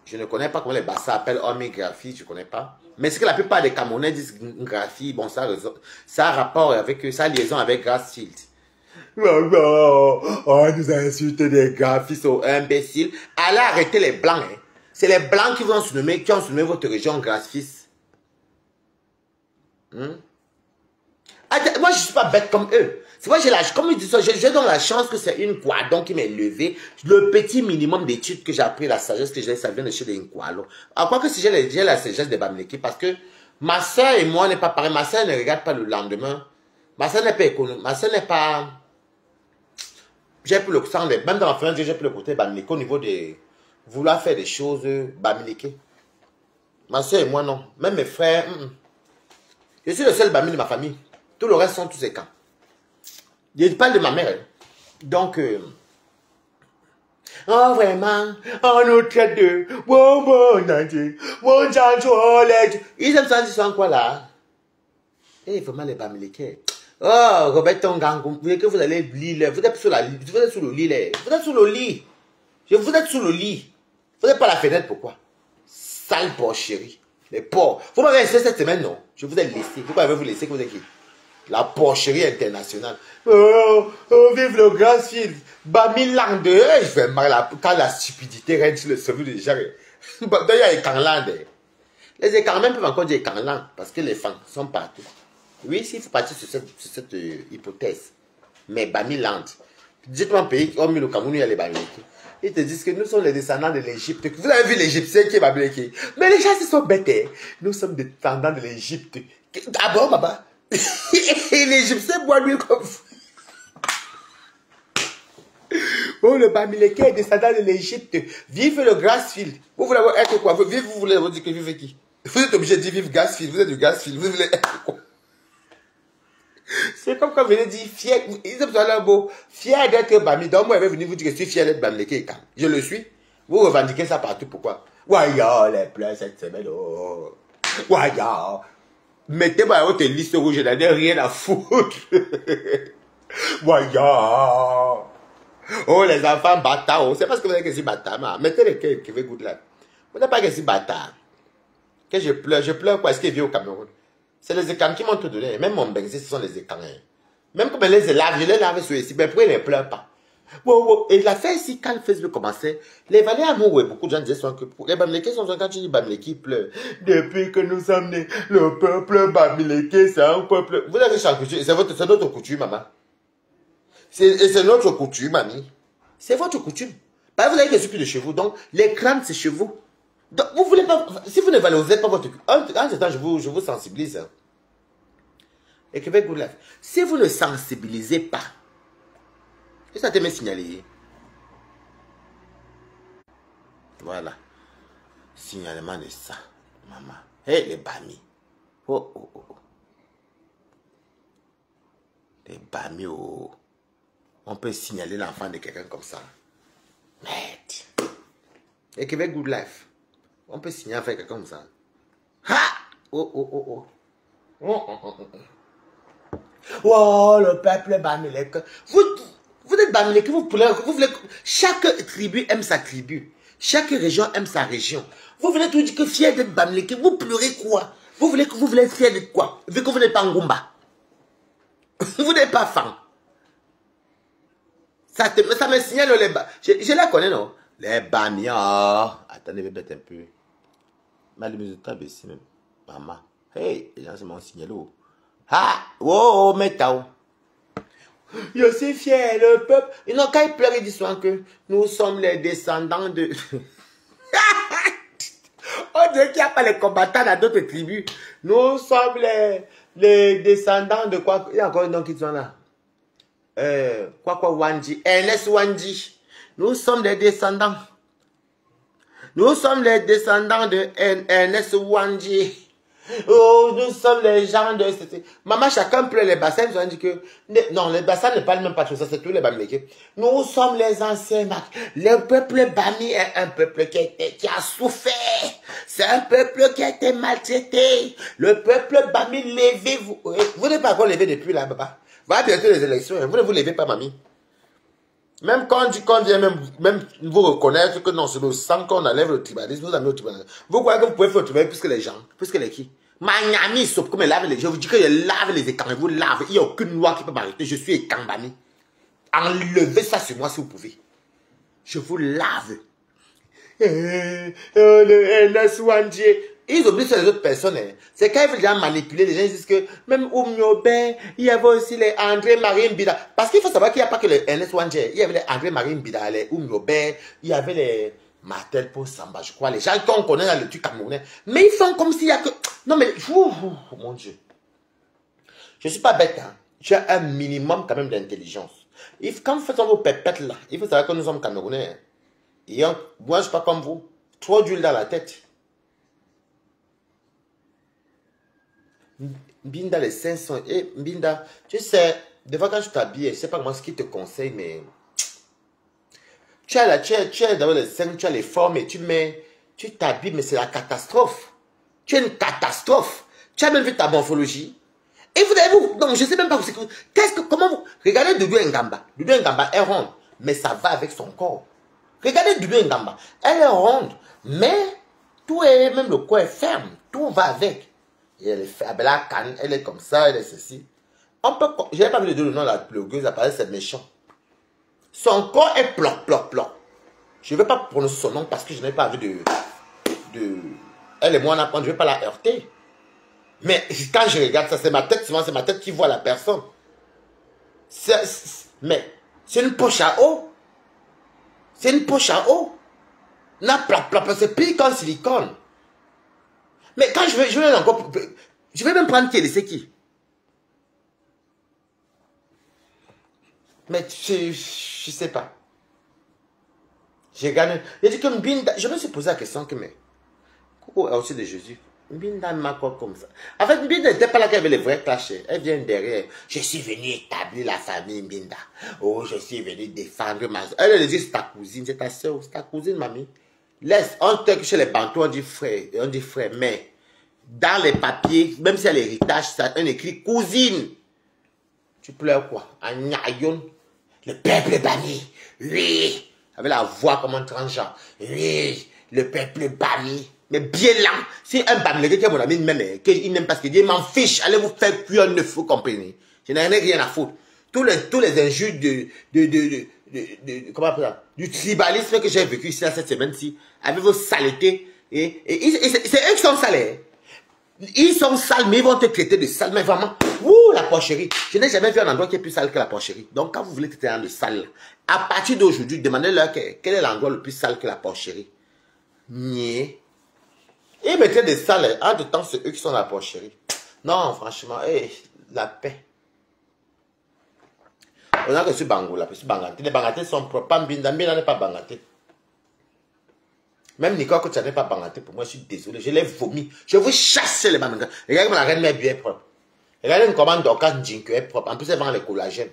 Speaker 1: Je ne connais pas comment les Bassa appellent graphie, je ne connais pas. Mais ce que la plupart des Camerounais disent graphie, bon, ça a rapport avec, ça a liaison avec Grassfield. On nous a insulté des graphistes imbéciles. Allez arrêter les blancs. Hein. C'est les blancs qui ont surnommé votre région graphiste. Moi, je ne suis pas bête comme eux. C'est vrai, comme ils disent, j'ai donc la chance que c'est une Kwadon qui m'a élevé. Le petit minimum d'études que j'ai appris, la sagesse que j'ai, ça vient de chez les Nkwalo. À quoi que si j'ai la sagesse des Bamileke, parce que ma soeur et moi n'est pas pareil. Ma soeur ne regarde pas le lendemain. Ma soeur n'est pas économe. Ma soeur n'est pas... J'ai plus le sang, même dans la fin, j'ai plus le côté Bamileke au niveau de vouloir faire des choses Bamileke. Ma soeur et moi, non. Même mes frères, Je suis le seul Bami de ma famille. Tout le reste sont tous écans. Je parle de ma mère. Donc, Oh, vraiment, on nous traite de bon entier, bon change. Ils aiment ça, ils sont quoi là? Eh, vraiment, les Bamileke. Oh, Roberto Ngangou, vous voulez que vous allez lire, vous êtes sur la lit, vous êtes sur le lit, là. Vous êtes sur le lit. Vous êtes sur le lit. Vous n'êtes pas à la fenêtre, pourquoi? Sale porcherie. Les porcs. Vous m'avez laissé cette semaine, non? Je vous ai laissé. Pourquoi avez-vous laissé que vous êtes qui? La porcherie internationale. Oh, vive le grand film. Bamilang de. Je fais mal quand la stupidité règne sur le cerveau des gens. D'ailleurs, il y a les Kanglans. Les Écarlans peuvent encore dire Kanglans parce que les femmes sont partout. Oui, s'il faut partir sur cette hypothèse. Mais Bamiland. Dites-moi un pays, hormis le Cameroun, il y a les Bamileke. Ils te disent que nous sommes les descendants de l'Égypte. Vous avez vu l'Égyptien qui est Bamileke. Mais les gens, ils sont bêtes. Hein? Nous sommes des descendants de l'Égypte. Ah bon, papa? Et l'Égyptien boit lui comme vous. Oh, le Bamileke est descendant de l'Égypte. Vive le Grassfield. Vous voulez être quoi? Vous voulez dire que vive qui? Vous êtes obligé de dire vive Grassfield. Vous êtes du Grassfield. Vous voulez être quoi? C'est comme quand vous venez dire fier. Ils ont besoin d'un mot. Fier d'être Bami. Donc, moi, je vais venir vous dire que je suis fier d'être Bamileke. Je le suis. Vous revendiquez ça partout. Pourquoi? Waya, les pleurs cette semaine. Oh. Waya. Mettez-moi votre liste rouge. Je n'en ai rien à foutre. Waya. Oh, les enfants bâtards. Oh. C'est parce que vous avez que si bâtard. Mettez les cœurs qui veulent goûter là. Vous n'avez pas que si bâtard. Que je pleure quoi? Est-ce qu'il vient au Cameroun? C'est les écans qui m'ont tout donné. Même mon bengé, ce sont les écans. Même comme elle les lave, je les lave sur ici. Mais pourquoi ils ne pleurent pas? Wow. Et la fait ici, quand le Facebook commençait, les valets amoureux, beaucoup de gens disaient que les Bamileke sont quand tu dis Bamileke, ils pleurent. Depuis que nous sommes nés, le peuple Bamileke, c'est un peuple. Vous avez chaque coutume, c'est notre coutume, maman. C'est notre coutume, mamie. C'est votre coutume. Bah, vous avez que plus de chez vous, donc les crânes, c'est chez vous. Donc, vous voulez pas, si vous ne valorisez pas votre culture, en ce temps, je vous sensibilise. Hein. Et Québec Good Life, si vous ne sensibilisez pas, et ça te met signalé. Voilà. Signalement de ça, maman. Hé, les Bami. Oh. Les Bami, oh. On peut signaler l'enfant de quelqu'un comme ça. Merde. Et Québec Good Life. On peut signer avec quelqu'un comme ça. Ha! Oh. Oh, le peuple Bamileke. Vous êtes Bamileke, vous voulez. Chaque tribu aime sa tribu. Chaque région aime sa région. Vous voulez tout dire que fier d'être Bamileke. Vous pleurez quoi? Vous voulez être fier de quoi? Vu que vous n'êtes pas Ngumba. Vous n'êtes pas fan. Ça me signale les bas. Je la connais, non? Les Bamia. Attendez, je vais mettre un peu. Ma lumière est baissée même. Maman. Hey, les gens m'ont signalé. Ah, oh, métao. Je suis fier, le peuple. Ils n'ont qu'à pleurer du soin que nous sommes les descendants de. On dirait qu'il n'y a pas les combattants dans d'autres tribus. Nous sommes les descendants de quoi? Il y a encore un nom qui sont là. Wanji. Ernest Wanji. Nous sommes les descendants. Nous sommes les descendants de Ernest Wanji. Oh, nous sommes les gens de... Maman, chacun pleure les bassins. Ils ont dit que... Non, les bassins ne parlent même pas de ça. C'est tous les Bamileke. Nous sommes les anciens. Le peuple Bami est un peuple qui a souffert. C'est un peuple qui a été maltraité. Le peuple Bami, levez-vous. Vous n'êtes pas encore levé depuis là, papa. Va bientôt les élections. Vous ne vous levez pas, mamie. Même quand on vient même vous reconnaître que non, c'est le sang qu'on enlève le tribalisme, vous avez le tribalisme. Vous croyez que vous pouvez faire le tribalisme plus que les gens, plus que les qui? Magnami, sauf comme elle lave les gens. Je vous dis que je lave les écans, vous lave. Il n'y a aucune loi qui peut m'arrêter. Je suis écambami. Enlevez ça sur moi si vous pouvez. Je vous lave. Le Swandje. Ils oublient sur les autres personnes. Hein. C'est quand ils veulent déjà manipuler, les gens disent que même Oumioben, il y avait aussi les André-Marie Mbida. Parce qu'il faut savoir qu'il n'y a pas que les Ernest Wandje. Il y avait les André-Marie Mbida, les Oumioben, il y avait les Martel pour Samba, je crois. Les gens qu'on connaît dans le truc camerounais. Mais ils font comme s'il y a que... Non mais, mon Dieu. Je ne suis pas bête. Hein. J'ai un minimum quand même d'intelligence. Quand vous faites vos pépettes là, il faut savoir que nous sommes camerounais. Hein. Et moi, je ne suis pas comme vous. Trop d'huile dans la tête. Mbinda, les 500. Et Mbinda, tu sais, des fois quand je t'habille, je ne sais pas comment ce qu'ils te conseille, mais Tu as, tu as d'abord les seins, tu as les formes et tu t'habilles, mais c'est la catastrophe. Tu es une catastrophe. Tu as même vu ta morphologie. Et vous avez vous, donc je ne sais même pas comment vous, regardez Doudou Ngamba. Doudou Ngamba est ronde, mais ça va avec son corps. Regardez Doudou Ngamba, elle est ronde, mais tout est, même le corps est ferme, tout va avec. Et elle est ferme, elle a canne, elle est comme ça, elle est ceci. On peut, je n'ai pas vu le nom de la blogueuse, apparaît, c'est méchant. Son corps est ploc, ploc, ploc. Je ne vais pas prononcer son nom parce que je n'ai pas vu de... Elle et moi, on apprend, je ne vais pas la heurter. Mais quand je regarde ça, c'est ma tête, souvent c'est ma tête qui voit la personne. Mais c'est une poche à eau. C'est une poche à eau. C'est pire qu'en silicone. Mais quand je vais encore... Je vais même prendre qui, c'est qui. Mais je sais pas. J'ai gagné. J'ai dit que Mbinda, je me suis posé la question que mais Coucou aussi de Jésus. Mbinda m'a quoi comme ça. En fait, Mbinda n'était pas là qu'elle avait les vrais clashs. Elle vient derrière. Je suis venu établir la famille Mbinda. Oh, je suis venu défendre ma soeur. Elle dit c'est ta cousine, c'est ta soeur, c'est ta cousine, mamie. Laisse, on te que chez les bantous, on dit frère, mais dans les papiers, même si c'est l'héritage, on écrit cousine. Tu pleures quoi? Agnayon. Le peuple banni. Oui. Avec la voix comme un transgenre. Oui. Le peuple banni. Mais bien là. Si un banni, qui est mon ami, il n'aime pas ce qu'il dit, il m'en fiche. Allez vous faire cuire un œuf, vous comprenez. Je n'ai rien à foutre. Tous les injures comment on appelle ça? Du tribalisme que j'ai vécu ici cette semaine-ci, avec vos saletés. Et c'est eux qui sont salés. Ils sont sales, mais ils vont te traiter de sale. Mais vraiment, ouh, la porcherie. Je n'ai jamais vu un endroit qui est plus sale que la porcherie. Donc, quand vous voulez traiter un de sale, à partir d'aujourd'hui, demandez-leur quel est l'endroit le plus sale que la porcherie. Niais. Ils mettaient des sales. En tout temps, c'est eux qui sont la porcherie. Non, franchement, la paix. On a reçu Bangola, puis Bangaté. Les Bangatés sont propres. Mbinda n'est pas Bangaté. Même Nicole, que tu n'es pas bangaté, pour moi, je suis désolé. Je l'ai vomi. Je veux chasser les bangatés. Regardez comment la reine mère est propre. Regardez comment Dorcas Djinko est propre. En plus, elle vend les collagènes.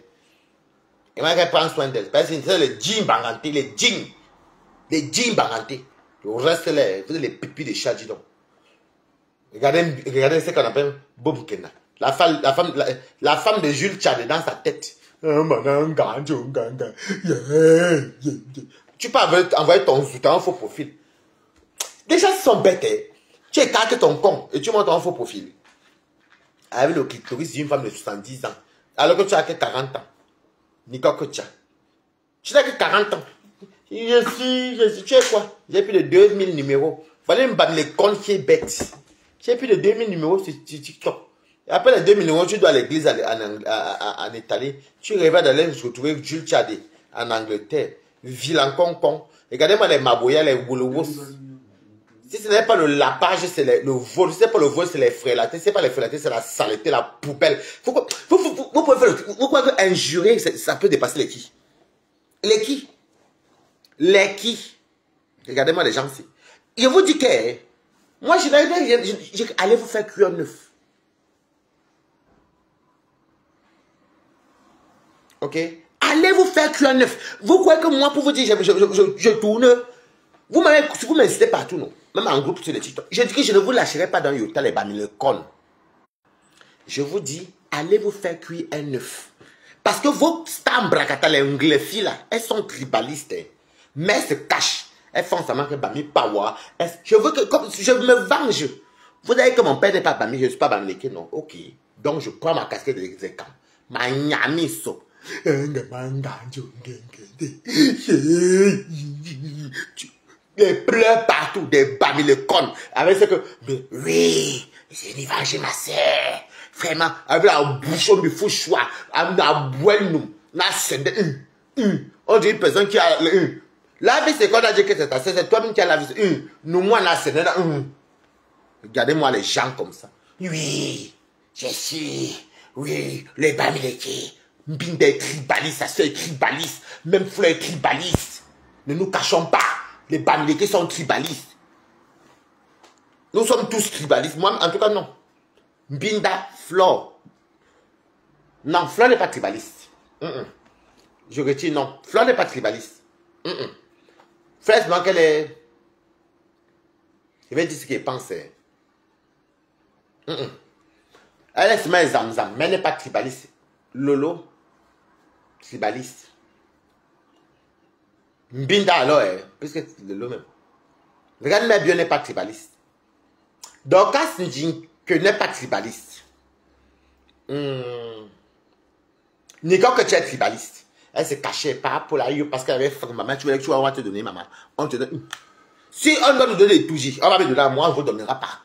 Speaker 1: Et moi, elle prend soin d'elle. Parce que c'est les jeans bangatés, les jeans. Les jeans bangatés. Le reste, les pipis de chat, dis donc. Regardez ce qu'on appelle Bob Kena. La femme de Jules Tchad dans sa tête. Tu peux envoyer ton faux profil. Déjà, ils sont bêtes. Hein. Tu écartes ton con et tu montres un faux profil. Avec le clitoris d'une femme de 70 ans. Alors que tu as que 40 ans. Nicole Kocha. Tu n'as que 40 ans. Je suis, tu es quoi? J'ai plus de 2000 numéros. Fallait me battre les cons qui est bête. J'ai plus de 2000 numéros sur TikTok. Et après les 2000 numéros, tu dois à l'église en Italie. Tu rêves d'aller retrouver Jules Tchadé en Angleterre. Vilain con. Regardez-moi les maboyas, les woulowos. Si ce n'est pas le lapage, c'est le vol. Si ce n'est pas le vol, c'est les frélatés. Si ce n'est pas les frélatés, c'est la saleté, la poubelle. Vous pouvez faire vous pouvez injurer, ça peut dépasser les qui. Les qui? Les qui? Regardez-moi les gens ici. Je vous dis que, moi, allez vous faire cuire un œuf. Ok? Allez vous faire cuire un œuf. Vous croyez que moi, pour vous dire, je tourne, vous m'incitez partout, non? Même en groupe sur les TikTok. Je dis que je ne vous lâcherai pas dans Yota, les bamis, le con. Je vous dis, allez vous faire cuire un œuf. Parce que vos stambracata, les anglais filles là, elles sont tribalistes. Hein. Mais elles se cachent. Elles font seulement que Bami Power. Je veux que, comme je me venge. Vous savez que mon père n'est pas Bami, je ne suis pas Bamileke, non? Ok. Donc je prends ma casquette de Zékan. Ma nyamiso. Des pleurs partout, des bamilekons. Avec ce que, mais oui, j'ai dit venger ma sœur. Vraiment, avec la bouchon du fouchoir, avec la boîte, nous, on dit une personne qui a le la vie, c'est quand on a dit que c'est ta sœur, c'est toi-même qui a la vie. Nous, moi, on a c'est regardez-moi les gens comme ça. Oui, je suis, oui, les bamilekés. Mbinda est tribaliste, sa soeur est tribaliste, même Fleur est tribaliste. Ne nous cachons pas, les bamilekés sont tribalistes. Nous sommes tous tribalistes. Moi, en tout cas, non. Mbinda, Fleur. Non, Fleur n'est pas tribaliste. Je retire non. Fleur n'est pas tribaliste. Fraise blanc, qu'elle est... Je vais dire ce qu'elle pense. Elle est seulement Zamzam, mais elle n'est pas tribaliste. Lolo, tribaliste. Mbinda alors, puisque c'est Lolo même. Regarde-moi bien, n'est pas tribaliste. Dorcas Ndjing, que n'est pas tribaliste. Nicole, que tu es tribaliste. Elle se cachait pas pour la parce qu'elle avait fait maman. Tu veux que tu vas te donner maman. On te donne. Si on doit nous donner les tougies, on va me donner à moi, on ne vous donnera pas.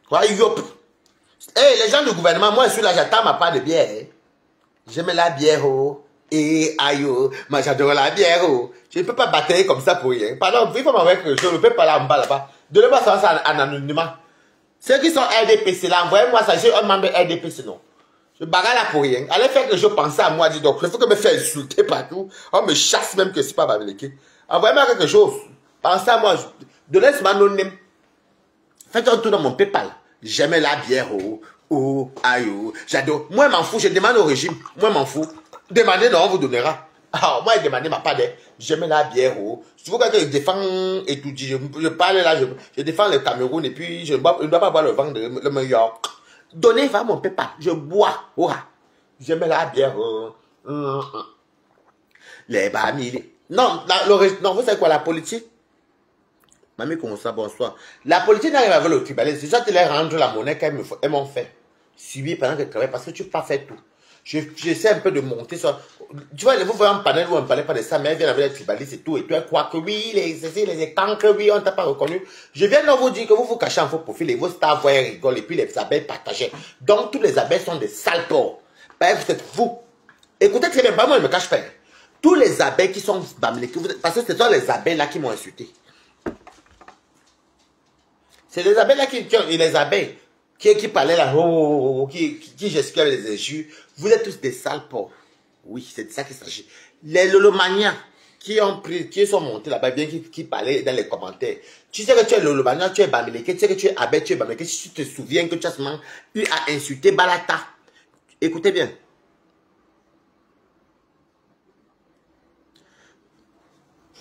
Speaker 1: Quoi, yop. Eh, les gens du gouvernement, moi je suis là, j'attends ma part de bière. J'aime la bière, oh. Et aïe, oh. Moi j'adore la bière, oh. Je ne peux pas batailler comme ça pour rien. Pardon, il faut m'envoyer quelque chose, je ne peux pas là en bas là-bas. Donnez-moi ça en anonymat. Ceux qui sont RDPC là, envoyez-moi ça, j'ai un membre RDPC, non. Je bagarre là pour rien. Allez faire que je pense à moi, dis donc, il faut que me faire insulter partout. On me chasse même que c'est pas Bamileke. Envoyez-moi quelque chose. Pensez à moi. Donnez-moi mon nom. Faites un tour dans mon PayPal. J'aime la bière, oh, oh, aïe, oh. J'adore. Moi, je m'en fous, je demande au régime. Moi, je m'en fous. Demandez, non, on vous donnera. Alors, moi, je demande ma part de. J'aime la bière, oh. Si vous voulez que je défends et tout, je parle là, je défends le Cameroun et puis je ne dois pas boire le vent de le New-York. Donnez, va mon PayPal. Je bois, oh. J'aime la bière, oh. Les Bamilés. Non, non, vous savez quoi, la politique? Mamie, comment ça, bonsoir. La politique n'arrive avec le tribalisme. C'est ça qui leur rendre la monnaie qu'elles m'ont fait. Subir pendant que je travaille parce que tu peux pas faire tout. J'essaie un peu de monter sur. Tu vois, vous voyez un panel où on ne parlait pas de ça, mais elle vient avec les tribalistes et tout. Et toi, quoi que oui, les étangs que oui, on ne t'a pas reconnu. Je viens de vous dire que vous vous cachez en faux profil et vos stars voient rigolent et puis les abeilles partagent. Donc, tous les abeilles sont des sales porcs. Bref, vous êtes fous. Écoutez très bien, pas moi, je ne me cache pas. Tous les abeilles qui sont bamilés, parce que ce sont les abeilles là qui m'ont insulté. C'est les abeilles là les abeilles qui parlaient là, qui gesticulaient avec les injures. Vous êtes tous des sales porcs. Oui, c'est de ça qu'il s'agit. Les lolomaniens qui sont montés là-bas, bien qui parlaient dans les commentaires. Tu sais que tu es lolomania, tu es bamileke, tu sais que tu es abeille, tu es bamileke. Si tu te souviens que tu as seulement eu à insulter Balata. Écoutez bien.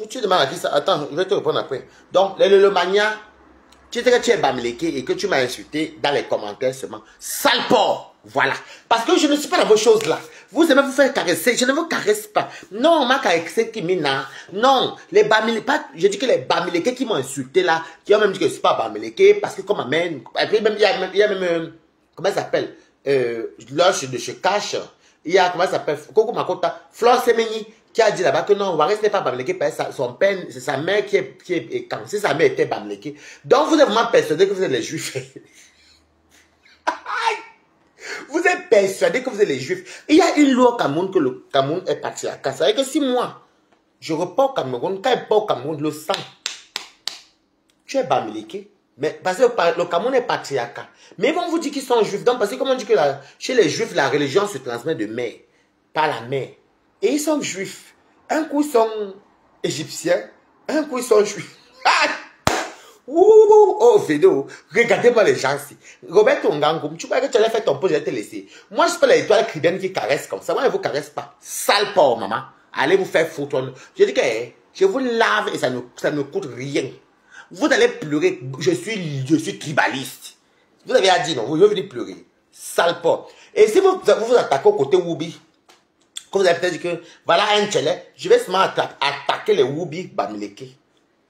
Speaker 1: Tu demandes à qui ça? Attends, je vais te répondre après. Donc, les lolomaniens, tu sais que tu es bamileke et que tu m'as insulté dans les commentaires seulement. Sale porc! Voilà. Parce que je ne suis pas dans vos choses là. Vous aimez vous faire caresser. Je ne vous caresse pas. Non, ma caresse qui mina. Non. Les bamileke, je dis que les bamileke qui m'ont insulté là, qui ont même dit que c'est pas bamileke parce que comme amène. Et puis même, il y a même, comment ça s'appelle? L'oche de chez Cash. Il y a, comment ça s'appelle? Coco Makota. Flore Semeni. Qui a dit là-bas que non, Waris n'est pas bamileke parce que son père, c'est sa mère qui est quand si sa mère était bamileke. Donc vous êtes vraiment persuadé que vous êtes les juifs. Vous êtes persuadé que vous êtes les juifs. Il y a une loi au Cameroun que le Cameroun est patriarcal. Ça veut dire que si moi, je repars au Cameroun, quand je pars au Cameroun, le sang, tu es bamileke. Mais parce que le Cameroun est patriarcal. Mais ils vont vous dire qu'ils sont juifs. Donc parce que comme on dit que chez les juifs, la religion se transmet de mère, par la mère. Et ils sont juifs. Un coup, ils sont égyptiens. Un coup, ils sont juifs. Oh, Fédo. Regardez-moi les gens ici. Robert Tongangoum, tu crois que tu allais faire ton pot, je vais te laisser. Moi, je suis pas l'étoile cribienne qui caresse comme ça. Moi, je ne vous caresse pas. Sale porc, maman. Allez vous faire foutre. Je dis que je vous lave et ça ne coûte rien. Vous allez pleurer. Je suis tribaliste. Vous avez à dire non. Vous venez pleurer. Sale porc. Et si vous attaquez au côté Woubi, comme vous avez peut-être dit que, voilà un tchelé, je vais seulement attaquer les Woubi bamileke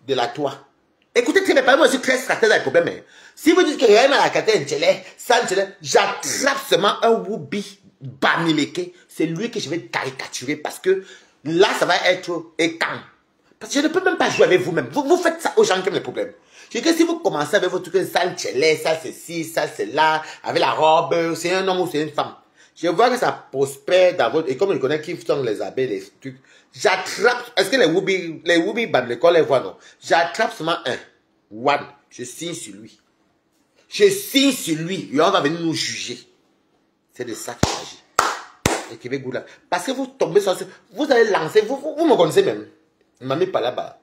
Speaker 1: de la toi. Écoutez très bien, moi je suis très stratège avec le problème. Hein. Si vous dites que rien à la carte un tchelé, ça un tchelé, j'attrape seulement un Woubi bamileke. C'est lui que je vais caricaturer parce que là, ça va être étant. Parce que je ne peux même pas jouer avec vous-même. Vous faites ça aux gens qui ont les problèmes. Je dis que si vous commencez avec votre truc, ça un tchelé, ça c'est ci, ça c'est là, avec la robe, c'est un homme ou c'est une femme. Je vois que ça prospère dans votre... Et comme je connais qui sont les abeilles, les trucs, j'attrape... Est-ce que les Woubi bamileke, les voient, non? J'attrape seulement un. One. Je signe sur lui. Je signe sur lui. Et on va venir nous juger. C'est de ça qu'il s'agit. Et Québec Goula. Parce que vous tombez sur... Vous allez lancer... Vous me connaissez même. Il m'a mis pas là-bas.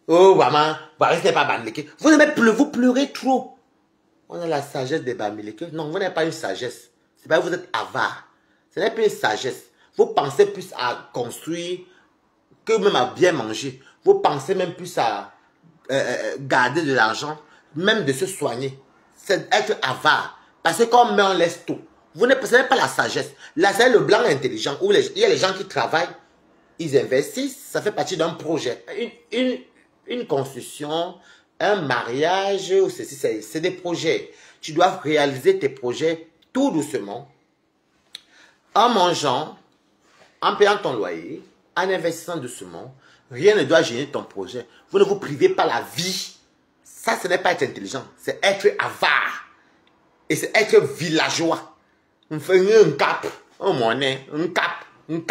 Speaker 1: Oh, maman. Waris n'est pas bamileke. Vous n'aimez plus. Vous pleurez trop. On a la sagesse des bamileke. Non, vous n'avez pas une sagesse. C'est pas que vous êtes avare. Ce n'est plus une sagesse. Vous pensez plus à construire que même à bien manger. Vous pensez même plus à garder de l'argent, même de se soigner. C'est être avare. Parce que quand on meurt, on laisse tout. Vous ne possédez pas la sagesse. Là, c'est le blanc intelligent. Où il y a les gens qui travaillent, ils investissent, ça fait partie d'un projet. Une construction, un mariage, c'est des projets. Tu dois réaliser tes projets tout doucement, en mangeant, en payant ton loyer, en investissant doucement. Rien ne doit gêner ton projet. Vous ne vous privez pas la vie. Ça, ce n'est pas être intelligent. C'est être avare. Et c'est être villageois. On fait un cap, un monnaie, un cap. Il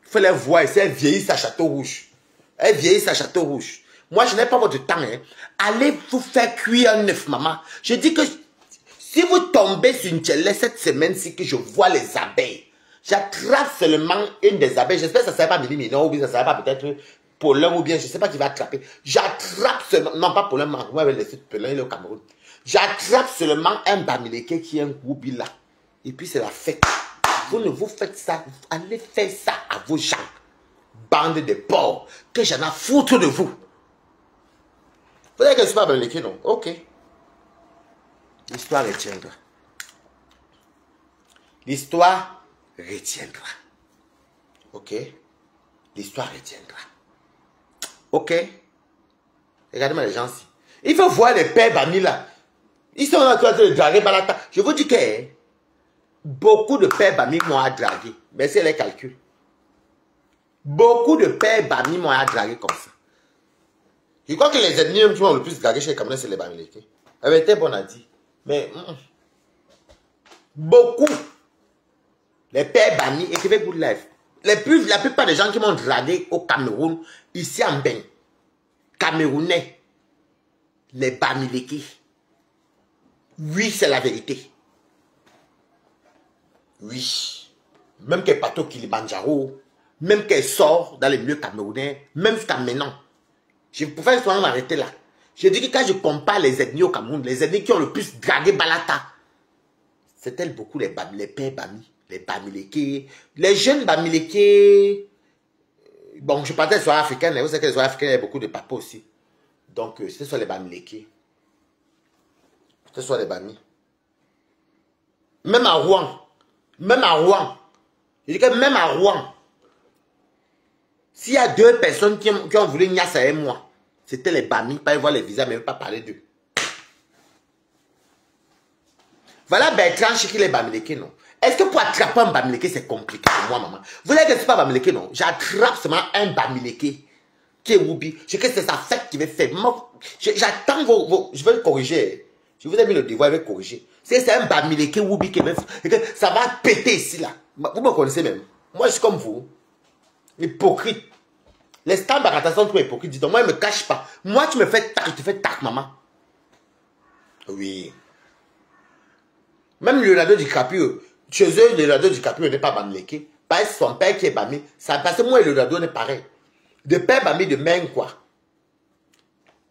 Speaker 1: faut les voir ici, elle vieillit sa Château Rouge. Elle vieillit sa Château Rouge. Moi, je n'ai pas votre temps. Hein. Allez vous faire cuire un œuf, maman. Je dis que si vous tombez sur une télé cette semaine-ci que je vois les abeilles, j'attrape seulement une des abeilles. J'espère que ça ne serait pas Mimi Minon ou bien ça ne serait pas peut-être Paulin ou bien je ne sais pas qui va attraper. J'attrape seulement, non pas Paulin, moi avec les Paulin, il est au Cameroun. J'attrape seulement un Bamileke qui est un groupe là. Et puis c'est la fête. Vous ne vous faites ça, allez faire ça à vos gens. Bande de porcs, que j'en ai foutre de vous. Vous savez que je ne suis pas Bamileke, non? Ok. L'histoire retiendra. L'histoire retiendra. Ok? L'histoire retiendra. Ok? Regardez-moi les gens ici. Il faut voir les pères Bami là. Ils sont en train de draguer Balata. Je vous dis que beaucoup de pères Bami m'ont à draguer. Mais c'est les calculs. Beaucoup de pères Bami m'ont à draguer comme ça. Je crois que les ennemis qui m'ont le plus dragué chez les Camerounais, c'est les Bamileke. Elle était bonne à dire. Mais beaucoup. Les pères Bami, écrivez Good Life. La plupart des gens qui m'ont dragué au Cameroun, ici en Ben, Camerounais, les Bamileke. Oui, c'est la vérité. Oui. Même qu'elle part au Kilimanjaro, même qu'elle sort dans les milieux camerounais, même jusqu'à maintenant. Je pouvais souvent m'arrêter là. Je dis que quand je compare les ethnies au Cameroun, les ethnies qui ont le plus dragué Balata, c'est elle beaucoup les pères Bami, les Bamileke, les jeunes Bamileke. Bon, je partais des soirées africaines, vous savez que les soirées africaines, il y a beaucoup de papas aussi. Donc, c'était soit les Bamileke. C'était soit les Bami. Même à Rouen. Même à Rouen. Je dis que même à Rouen, s'il y a deux personnes qui ont voulu Nias avec moi, c'était les Bami, pas voir les visas, mais même pas parler d'eux. Voilà Bertrand Chiki les Bamileke, non? Est-ce que pour attraper un Bamileke, c'est compliqué pour moi, maman? Vous savez que ce n'est pas Bamileke, non? J'attrape seulement un Bamileke qui est Woubi. Je sais que c'est sa fête qui va faire. J'attends vos... Je vais le corriger. Je vous ai mis le devoir, je vais corriger. C'est un Bamileke Woubi qui va faire. Ça va péter ici, là. Vous me connaissez même. Moi, je suis comme vous. Hypocrite. Les stars Barata sont trop hypocrites. Dis donc, moi, ils ne me cachent pas. Moi, tu me fais tac, tu fais tac, maman. Oui. Même Leonardo DiCaprio, chez eux, Leonardo DiCaprio n'est pas Bamileke. Parce que son père qui est Bami. Parce que moi et Leonardo, on est pareil. De père Bami, de même quoi.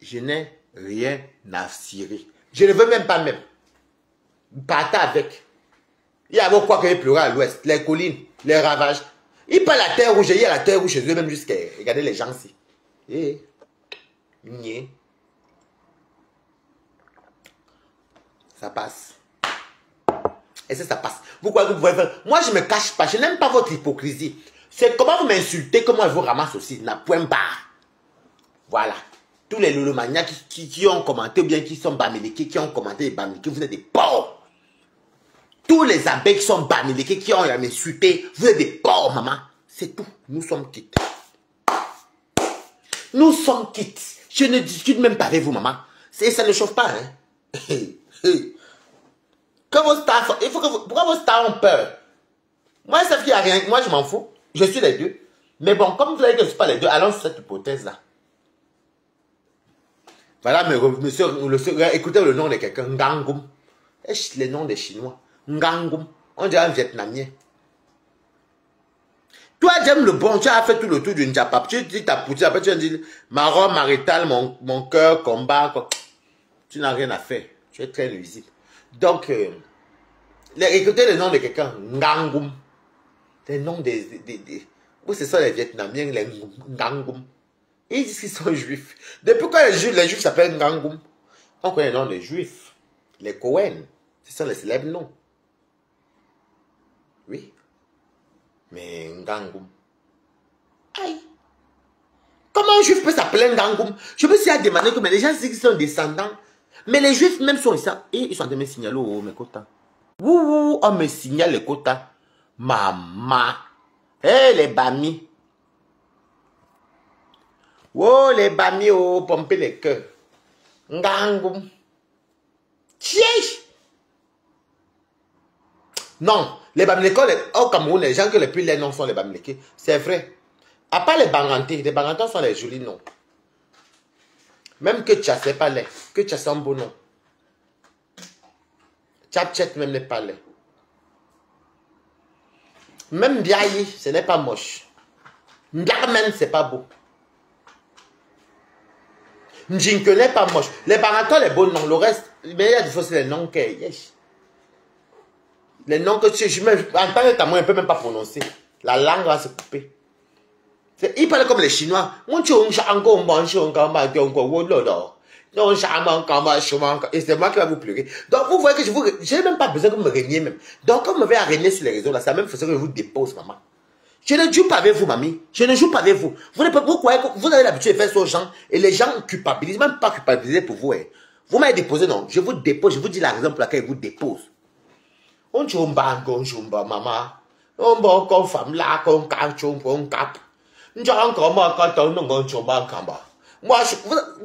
Speaker 1: Je n'ai rien à cirer. Je ne veux même pas même. Partez avec. Il y a quoi qu'il pleurait à l'ouest. Les collines, les ravages. Il parle la terre rouge. Il y a la terre rouge chez eux, même jusqu'à... Regardez les gens ici. Eh. Nié. Ça passe. Et ça passe. Vous croyez que vous pouvez faire? Moi, je ne me cache pas. Je n'aime pas votre hypocrisie. C'est comment vous m'insultez, comment je vous ramasse aussi. N'a point barre. Voilà. Tous les lolomanias qui ont commenté, ou bien qui sont Bamileke, qui ont commenté les Bamileke, vous êtes des porcs. Tous les abeilles qui sont Bamileke, qui ont insulté, vous êtes des porcs, maman. C'est tout. Nous sommes quittes. Nous sommes quittes. Je ne discute même pas avec vous, maman. Ça ne chauffe pas, hein. Que vos stars, il faut que pourquoi vos stars ont peur? Moi, ça fait qu'il n'y a rien. Moi, je m'en fous. Je suis les deux. Mais bon, comme vous savez que je ne suis pas les deux, allons sur cette hypothèse-là. Voilà, monsieur, écoutez le nom de quelqu'un, Ngangum. Les noms des Chinois. Ngangum. On dirait un Vietnamien. Toi, j'aime le bon, tu as fait tout le tour d'une Japap. Tu dis ta poutine, après tu dis marron, marital, mon cœur, combat. Tu n'as rien à faire. Tu es très nuisible. Donc, écoutez le nom de quelqu'un, Ngangum. Les noms des... Où ce sont les Vietnamiens, les Ngangum. Ils disent qu'ils sont juifs. Depuis quand les juifs s'appellent Ngangoum? On connaît le nom des juifs. Les Cohen. Ce sont les célèbres noms. Oui. Mais Ngangoum. Aïe. Comment un juif peut s'appeler Ngangoum? Je me suis demandé que les gens disent qu'ils sont descendants. Mais les juifs même sont ici. Et ils sont en train de me signaler mes quotas. Ouh, on me signale les quotas. Maman. Hé, les bamis. Oh, les bamis, oh, pomper les cœurs. Ngangoum. Chiech. Non, les Bamileke, au Cameroun, les gens que les plus les noms sont les Bamileke. C'est vrai. À part les Bangantés sont les jolis noms. Même que Tcha, c'est pas laid. Que Tcha, c'est un beau nom. Tchatchet même n'est pas laid. Même Biayi, ce n'est pas moche. Mbiarmen, c'est pas beau. Njinke n'est pas moche. Les Bangantés, les beaux noms. Le reste, mais il y a des fois, c'est les noms que... Yes. Les noms que je me... En tant que Cameroun, on ne peut même pas prononcer. La langue va se couper. Ils parlent comme les Chinois. Et c'est moi qui vais vous pleurer. Donc vous voyez que je n'ai même pas besoin que vous me régniez même. Donc quand vous m'avez à régner sur les réseaux, là, c'est la même façon que je vous dépose, maman. Je ne joue pas avec vous, mamie. Je ne joue pas avec vous. Vous croyez que vous avez l'habitude de faire ça aux gens et les gens culpabilisent, même pas culpabiliser pour vous. Hein. Vous m'avez déposé, non. Je vous dépose, je vous dis la raison pour laquelle je vous dépose. On jumba, maman. On va comme femme là, comme cap, cap. Moi,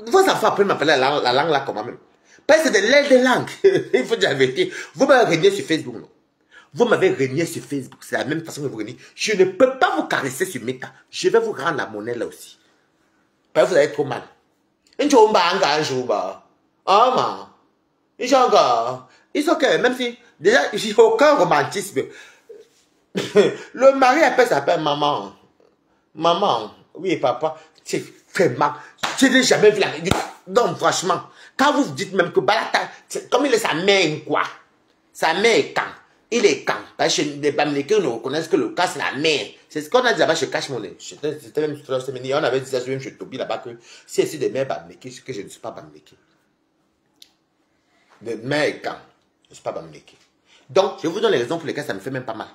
Speaker 1: vos enfants peuvent m'appeler la langue là comment même. Parce que c'est de l'aide de langue. Il faut dire la vérité. Vous m'avez régné sur Facebook, non? Vous m'avez régné sur Facebook. C'est la même façon que vous régnez. Je ne peux pas vous caresser sur Meta. Je vais vous rendre la monnaie là aussi. Parce que vous allez trop mal. Ils sont ok, même si déjà il n'y a aucun romantisme. Le mari s'appelle maman. Maman, oui papa, c'est vraiment, je n'ai jamais vu la... Donc franchement, quand vous dites même que Balata, comme il est sa mère quoi, sa mère est quand, il est quand, parce que les Bamileke ne reconnaissent que le cas c'est la mère. C'est ce qu'on a dit là-bas chez Cash Money. C'était même on avait dit ça même chez Toby là-bas que si c'est des mères Bamileke, que je ne suis pas Bamileke. Les mères est quand, je ne suis pas Bamileke. Donc, je vous donne les raisons pour lesquelles ça me fait même pas mal.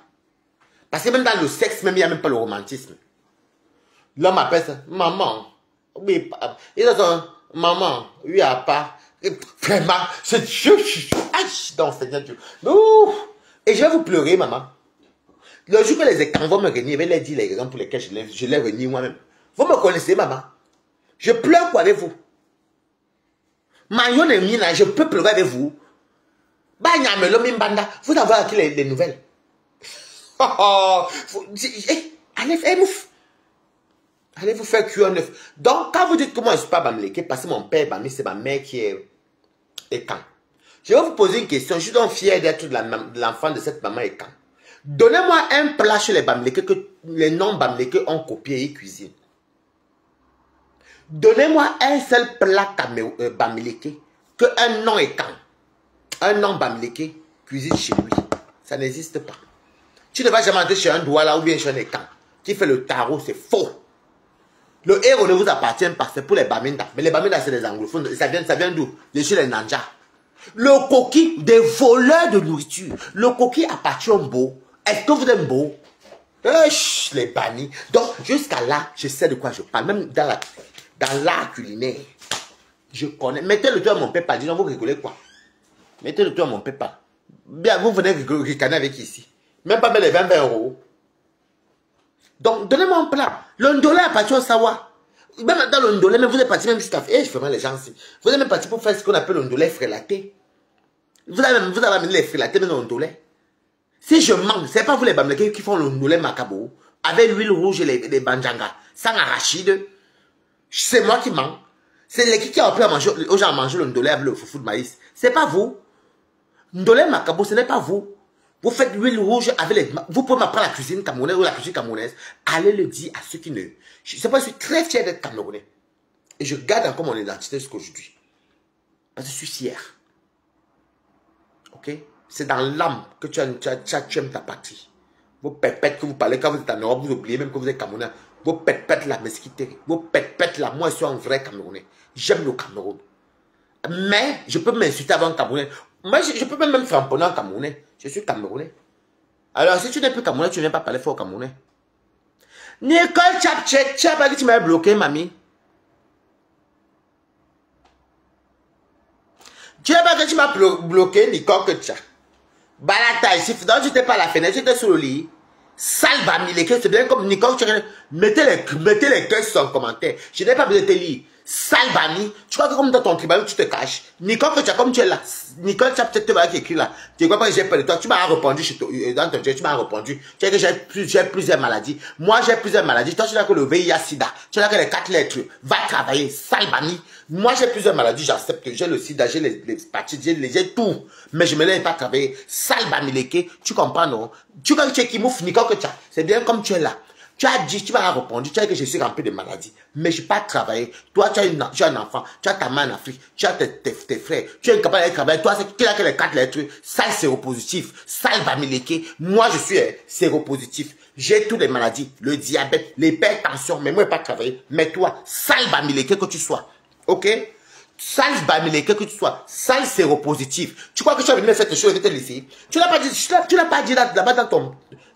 Speaker 1: Parce que même dans le sexe, même il n'y a même pas le romantisme. L'homme appelle ça, maman. Oui, papa. Il a dit, maman, oui, papa. Vraiment, c'est Dieu. Donc, Seigneur Dieu. Ouh. Et je vais vous pleurer, maman. Le jour que les écrans vont me régner, je vais leur dire les raisons pour lesquelles je les renie moi-même. Vous me connaissez, maman. Je pleure quoi avec vous? Mayon et Mina, je peux pleurer avec vous. Vous avez acquis les nouvelles. Allez vous faire cuire un œuf. Donc, quand vous dites que moi je ne suis pas Bamileke, parce que mon père Bami, c'est ma mère qui est Ekan. Je vais vous poser une question. Je suis donc fier d'être l'enfant de cette maman Ekan. Donnez-moi un plat chez les Bamileke que les noms Bamileke ont copié et cuisiné. Donnez-moi un seul plat Bamileke que un nom Ekan, un nom Bamileke cuisine chez lui. Ça n'existe pas. Tu ne vas jamais entrer chez un Douala ou bien chez un Ekan qui fait le tarot, c'est faux. Le héros ne vous appartient pas, c'est pour les Baminda. Mais les Baminda, c'est les anglophones. Ça vient d'où? De chez les Nanja. Le coquille des voleurs de nourriture. Le coquille appartient au beau. Est-ce que vous êtes beau? Les bannis. Donc, jusqu'à là, je sais de quoi je parle. Même dans l'art culinaire. Je connais. Mettez le toit à mon pépin. Disons, vous rigolez quoi? Mettez le toit à mon pépin. Bien, vous venez ricaner avec ici. Même pas mettre les 20 euros. Donc, donnez-moi un plat. Le ndolé appartient au savoir. Même dans le ndolé, mais vous êtes parti même jusqu'à faire. Je fais mal les gens ici. Vous êtes même parti pour faire ce qu'on appelle le ndolé frélaté. Vous avez amené les frélatés dans le ndolé. Si je manque, c'est pas vous les Bamileke qui font le ndolé macabo avec l'huile rouge et les banjanga sans arachide. C'est moi qui manque. C'est les qui ont appris aux gens à manger le ndolé avec le foufou de maïs. C'est pas vous. Ndolé macabo, ce n'est pas vous. Vous faites l'huile rouge avec les... Vous pouvez m'apprendre la cuisine camerounaise ou la cuisine camerounaise. Allez le dire à ceux qui ne... Je sais pas, je suis très fier d'être camerounais. Et je garde encore mon identité jusqu'à aujourd'hui. Parce que je suis fier. Ok? C'est dans l'âme que tu aimes ta patrie. Vos pépettes que vous parlez quand vous êtes en Europe, vous oubliez même que vous êtes camerounais. Vos pète là, mais ce qui terrible. Vos pète là, moi je suis un vrai Camerounais. J'aime le Cameroun. Mais je peux m'insulter avant un Camerounais. Moi, je peux même framponner un Camerounais. Je suis Camerounais. Alors, si tu n'es plus Camerounais, tu ne viens pas parler fort Camerounais. Nicole Chapchet, tu as pas dit que tu m'avais bloqué, mamie. Tu n'as pas dit que tu m'as bloqué, Nicole Ketcha. Balata ici, donc tu n'étais pas à la fenêtre, tu étais sur le lit. Sale bamileke, c'est bien comme Nicole, mettez les cœurs sur son commentaire. Je n'ai pas besoin de te lire. Sale bami, tu crois que comme dans ton tribunal, tu te caches. Nicole, que tu as comme tu es là. Nicole, tu as peut-être écrit là. Tu crois pas que j'ai peur de toi. Tu m'as répondu dans ton jeu, tu m'as répondu. Tu sais que j'ai plusieurs maladies. Moi, j'ai plusieurs maladies. Toi, tu as que le VIH-Sida. Tu as que les 4 lettres. Va travailler, sale bami. Moi, j'ai plusieurs maladies, j'accepte que j'ai le sida, j'ai les hépatites, j'ai tout. Mais je ne me laisse pas travailler. Sale bamileke, tu comprends, non? Tu crois que tu es qui mouf, Nicole, que tu as. C'est bien comme tu es là. Tu as dit, tu m'as répondu, tu as dit que je suis rempli de maladies. Mais je n'ai pas travaillé. Toi, tu as un enfant, tu as ta main en Afrique, tu as tes frères, tu es incapable d'aller travailler. Toi, c'est qui a que les 4 lettres, sale séropositif, sale bamileke. Moi, je suis séropositif. J'ai toutes les maladies, le diabète, l'hypertension, mais moi, je n'ai pas travaillé. Mais toi, sale bamileke que tu sois. Ok? Sale bamileke que tu sois, sale séropositif. Tu crois que tu as venu me faire tes choses, je vais te laisser. Tu n'as pas dit là-bas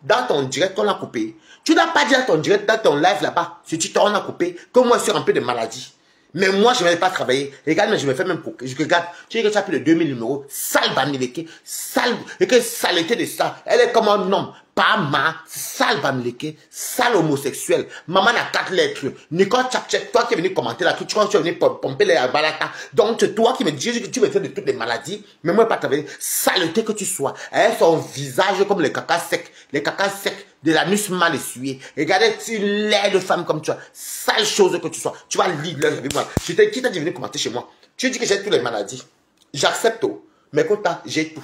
Speaker 1: dans ton direct qu'on a coupé. Tu n'as pas dit dans ton direct, dans ton live là-bas, si tu t'en as coupé, que moi je suis rempli de maladies. Mais moi, je ne vais pas travailler. Regarde, mais je me fais même coquer. Je regarde, tu sais que tu as plus de 2000 numéros. Sale bamileke, sale, et que saleté de ça. Elle est comme un homme. Pas ma, sale bamileke, sale homosexuel. Maman a 4 lettres. Nicole Chapchet, toi qui es venu commenter là, tu crois que tu es venu pomper les balata. Donc, c'est toi qui me dis que tu me fais de toutes les maladies. Mais moi, pas travailler. Saleté que tu sois. Elle a son visage comme les caca secs. Les caca secs de l'anus mal essuyé. Regardez, tu l'es de femme comme tu as. Sale chose que tu sois. Tu vas lire avec moi. Qui t'a dit de venir commenter chez moi? Tu dis que j'ai toutes les maladies. J'accepte tout. Mais écoute, j'ai tout.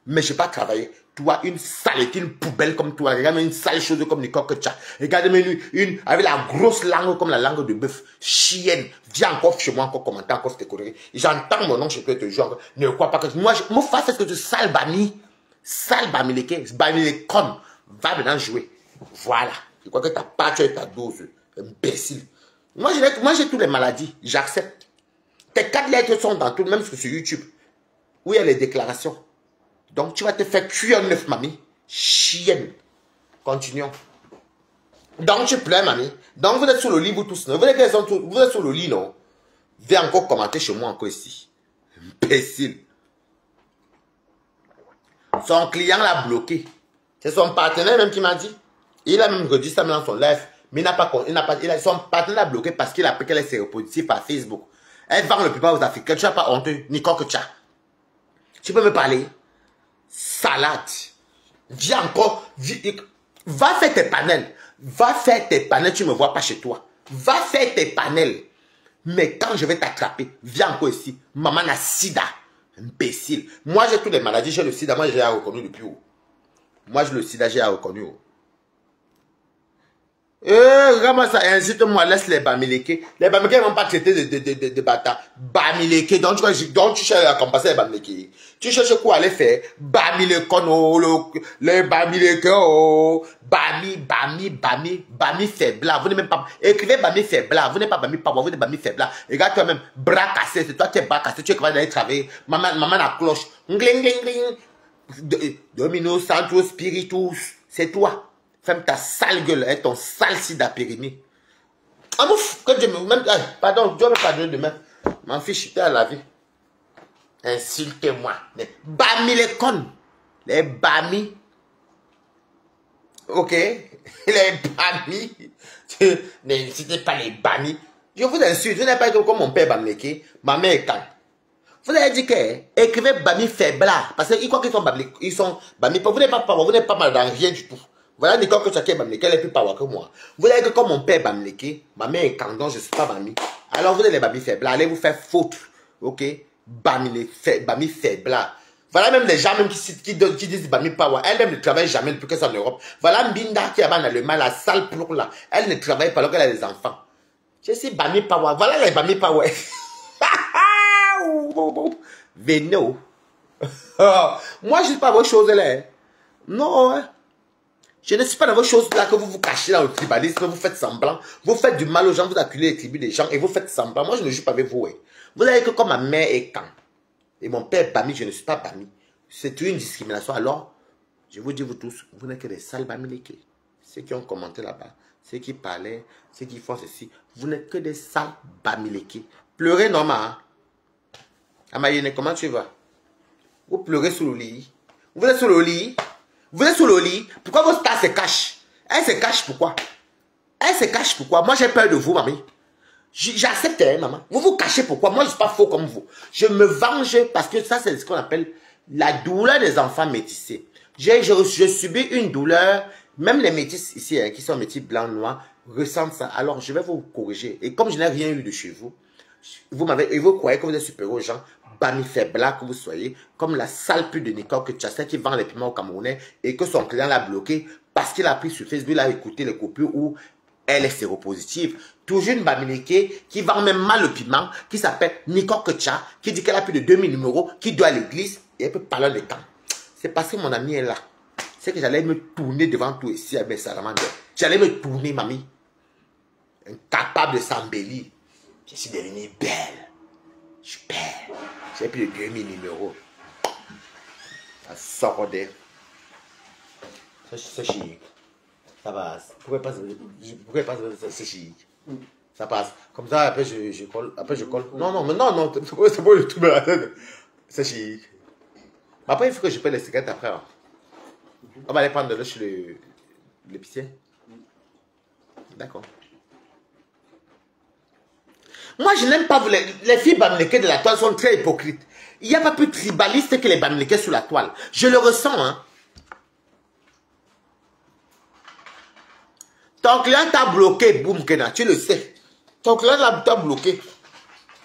Speaker 1: Mais je n'ai pas travaillé. Toi, une saleté, une poubelle comme toi. Regarde-moi une sale chose comme Nicole que tu as. Regarde-moi une avec la grosse langue comme la langue de bœuf. Chienne. Viens encore chez moi, encore commenter, encore tes conneries. J'entends mon nom, je peux te dire. Ne crois pas que moi, mon face, est-ce que tu sale bami? Sale bamileke, bamilekon. Va maintenant jouer. Voilà. Je crois que tu n'as pas tué ta dose. Imbécile. Moi, j'ai toutes les maladies. J'accepte. Tes 4 lettres sont dans tout, même sur YouTube. Où il y a les déclarations. Donc, tu vas te faire cuire 9, mamie. Chienne. Continuons. Donc, tu plais, mamie. Donc, vous êtes sur le lit, vous tous. Non? Vous êtes sur le lit, non? Viens encore commenter chez moi, encore ici. Imbécile. Son client l'a bloqué. C'est son partenaire même qui m'a dit. Il a même redit ça dans son live. Mais son partenaire l'a bloqué parce qu'il a pris qu'elle est séropositive par Facebook. Elle vend le plupart aux Africains. Tu n'as pas honteux, Nicole que tu as. Tu peux me parler? Salade. Viens encore. Va faire tes panels. Va faire tes panels. Tu ne me vois pas chez toi. Va faire tes panels. Mais quand je vais t'attraper, viens encore ici. Maman a sida. Imbécile. Moi, j'ai toutes les maladies. J'ai le sida. Moi, j'ai reconnu depuis haut. Moi, j'ai le sida. J'ai reconnu haut. Regarde-moi ça, incite-moi, laisse les bamileke. Les bamileke ne vont pas traiter de bâtards. Bamileke, donc tu cherches à compenser les bamileke. Tu cherches quoi aller faire? Bamilekon, oh, les bamileke, oh, bami faible. Vous n'êtes même pas, écrivez bami faible. Vous n'êtes pas bami power, vous êtes bami faible. Regarde toi-même, bras cassé, c'est toi qui es bras cassé, tu es capable d'aller travailler. Maman la cloche. Gling, gling, gling. Domino, Santo, Spiritus, c'est toi. Ferme ta sale gueule, hein, ton sale sida périmé. Ah mouf, que Dieu me... Même, pardon, Dieu me pardonne demain. M'en fiche, t'es à la vie. Insultez-moi. Les bami les connes. Les bami. Ok. Les bami. N'insultez pas les bami. Je vous insulte. Vous n'avez pas dit comme mon père bamileke. Ma mère est calme. Vous avez dit que écrivez bami faiblard. Parce qu'ils croient qu'ils sont bami. Ils sont bami. Vous n'êtes pas mal dans rien du tout. Voilà Nicole que chacun bamileke, elle est plus power que moi. Vous avez que comme mon père bamileke, ma mère est candon, je ne suis pas bami. Alors vous êtes les bami faibles, allez vous faire foutre. Ok? Bami faible. Voilà même les gens même qui disent bami power. Elle-même ne travaille jamais depuis qu'elle est en Europe. Voilà Mbinda qui est en Allemagne, la sale plour là. Elle ne travaille pas alors qu'elle a des enfants. Je suis bami power. Voilà les bami power. Venez. Moi je ne sais pas vos choses là. Non, hein. Je ne suis pas dans vos choses là que vous vous cachez dans le tribalisme, vous faites semblant. Vous faites du mal aux gens, vous acculez les tribus des gens et vous faites semblant. Moi, je ne joue pas avec vous. Hein. Vous savez que comme ma mère est quand et mon père est Bami, je ne suis pas Bami. C'est une discrimination. Alors, je vous dis vous tous, vous n'êtes que des sales Bamileke. Ceux qui ont commenté là-bas, ceux qui parlaient, ceux qui font ceci, vous n'êtes que des sales Bamileke. Pleurez normal. Hein? Amayene, comment tu vas? Vous pleurez sous le lit. Vous êtes sous le lit. Vous êtes sous le lit. Pourquoi vos stars se cachent? Elle se cache pourquoi? Elle se cache pourquoi? Moi j'ai peur de vous, mamie. J'accepte, hein, maman. Vous vous cachez pourquoi? Moi je ne suis pas faux comme vous. Je me venge parce que ça c'est ce qu'on appelle la douleur des enfants métissés. Je subis une douleur. Même les métis ici, hein, qui sont métis blancs, noirs, ressentent ça. Alors je vais vous corriger. Et comme je n'ai rien eu de chez vous, vous croyez que vous êtes supérieur aux gens, Bami faible que vous soyez, comme la sale pute de Nicole que Chassin qui vend les piments au Camerounais et que son client l'a bloqué parce qu'il a pris sur Facebook, il a écouté les coupures où elle est séropositive. Toujours une Bamileke qui vend même mal le piment, qui s'appelle Nicole Ketcha, qui dit qu'elle a plus de 2000 numéros, qui doit à l'église et elle peut parler des temps. C'est parce que mon ami est là. C'est que j'allais me tourner devant tout ici avec mes salamandres. J'allais me tourner, mamie. Incapable de s'embellir. Je suis devenue belle. Je suis belle. J'ai plus de 2000 numéros. Ça sort de... C'est chic. Ça passe. Pourquoi pas c'est chic? Ça passe. Comme ça, après je colle. Après je colle. Non, c'est pas le truc de la tête. C'est chic. Après, il faut que je paye les cigarettes après. Hein. On va aller prendre de l'eau chez l'épicier. D'accord. Moi, je n'aime pas vous. Les filles Bamileke de la toile sont très hypocrites. Il n'y a pas plus tribaliste que les Bamileke sur la toile. Je le ressens, hein. Ton client t'a bloqué, boum, Kena, tu le sais. Ton client t'a bloqué.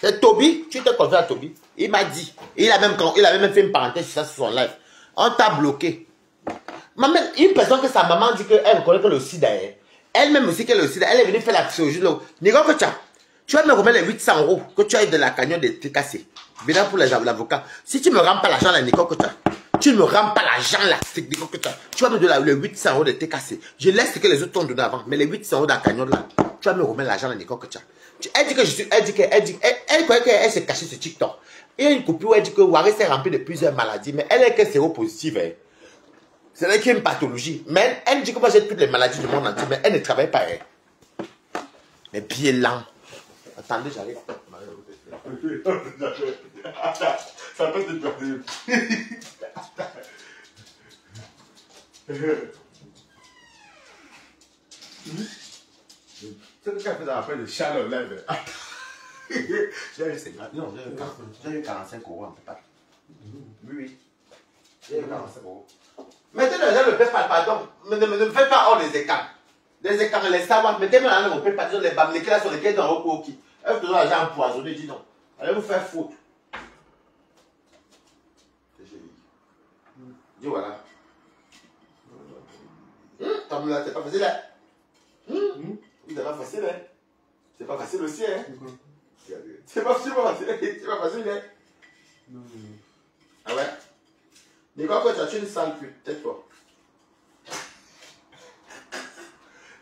Speaker 1: C'est Toby, tu t'es confié à Toby. Il m'a dit. Il avait même fait une parenthèse sur ça sur son live. On t'a bloqué. Une personne que sa maman dit qu'elle connaît que le sida est. Elle-même aussi qu'elle est le sida. Elle est venue faire la chirurgie. Nicole Ketcha, tu vas me remettre les 800 euros que tu as eu de la cagnotte de TKC. Venant pour l'avocat. Si tu ne me rends pas l'argent là, Nicole Ketcha, tu ne me rends pas l'argent là, Nicole Ketcha, tu vas me donner les 800 euros de TKC. Je laisse ce que les autres t'ont donné avant. Mais les 800 euros de la cagnotte là, tu vas me remettre l'argent là, Nicole Ketcha. Elle dit que je suis. Elle croyait qu'elle s'est cachée sur TikTok. Il y a une coupure où elle dit que Waré s'est rempli de plusieurs maladies. Mais elle est que séropositive. Hein. C'est là qu'il y a une pathologie. Mais elle dit que moi j'ai toutes les maladies du monde entier. Mais elle ne travaille pas. Hein. Mais bien lent. Attendez, j'arrive.
Speaker 2: Ça peut te perdre.
Speaker 1: C'est ce qu'elle fait après le chat au lèvre. J'ai eu 45 euros en PayPal. Oui. J'ai eu 45 euros. Mettez-le dans le PayPal, pardon. Ne me faites pas hors les écarts. Les écarts, les savoirs. Mettez-le dans le PayPal. Les Bamileke là sur lesquels dans le qui. Elle vous donne l'argent empoisonné, dis non. Allez vous faire foutre. Dis voilà. Comme là, c'est pas facile, hein? C'est pas facile, hein? C'est pas facile aussi, hein? C'est pas facile, c'est pas facile, hein? Ah ouais? Nicole, quand tu as une sale pute, tais-toi.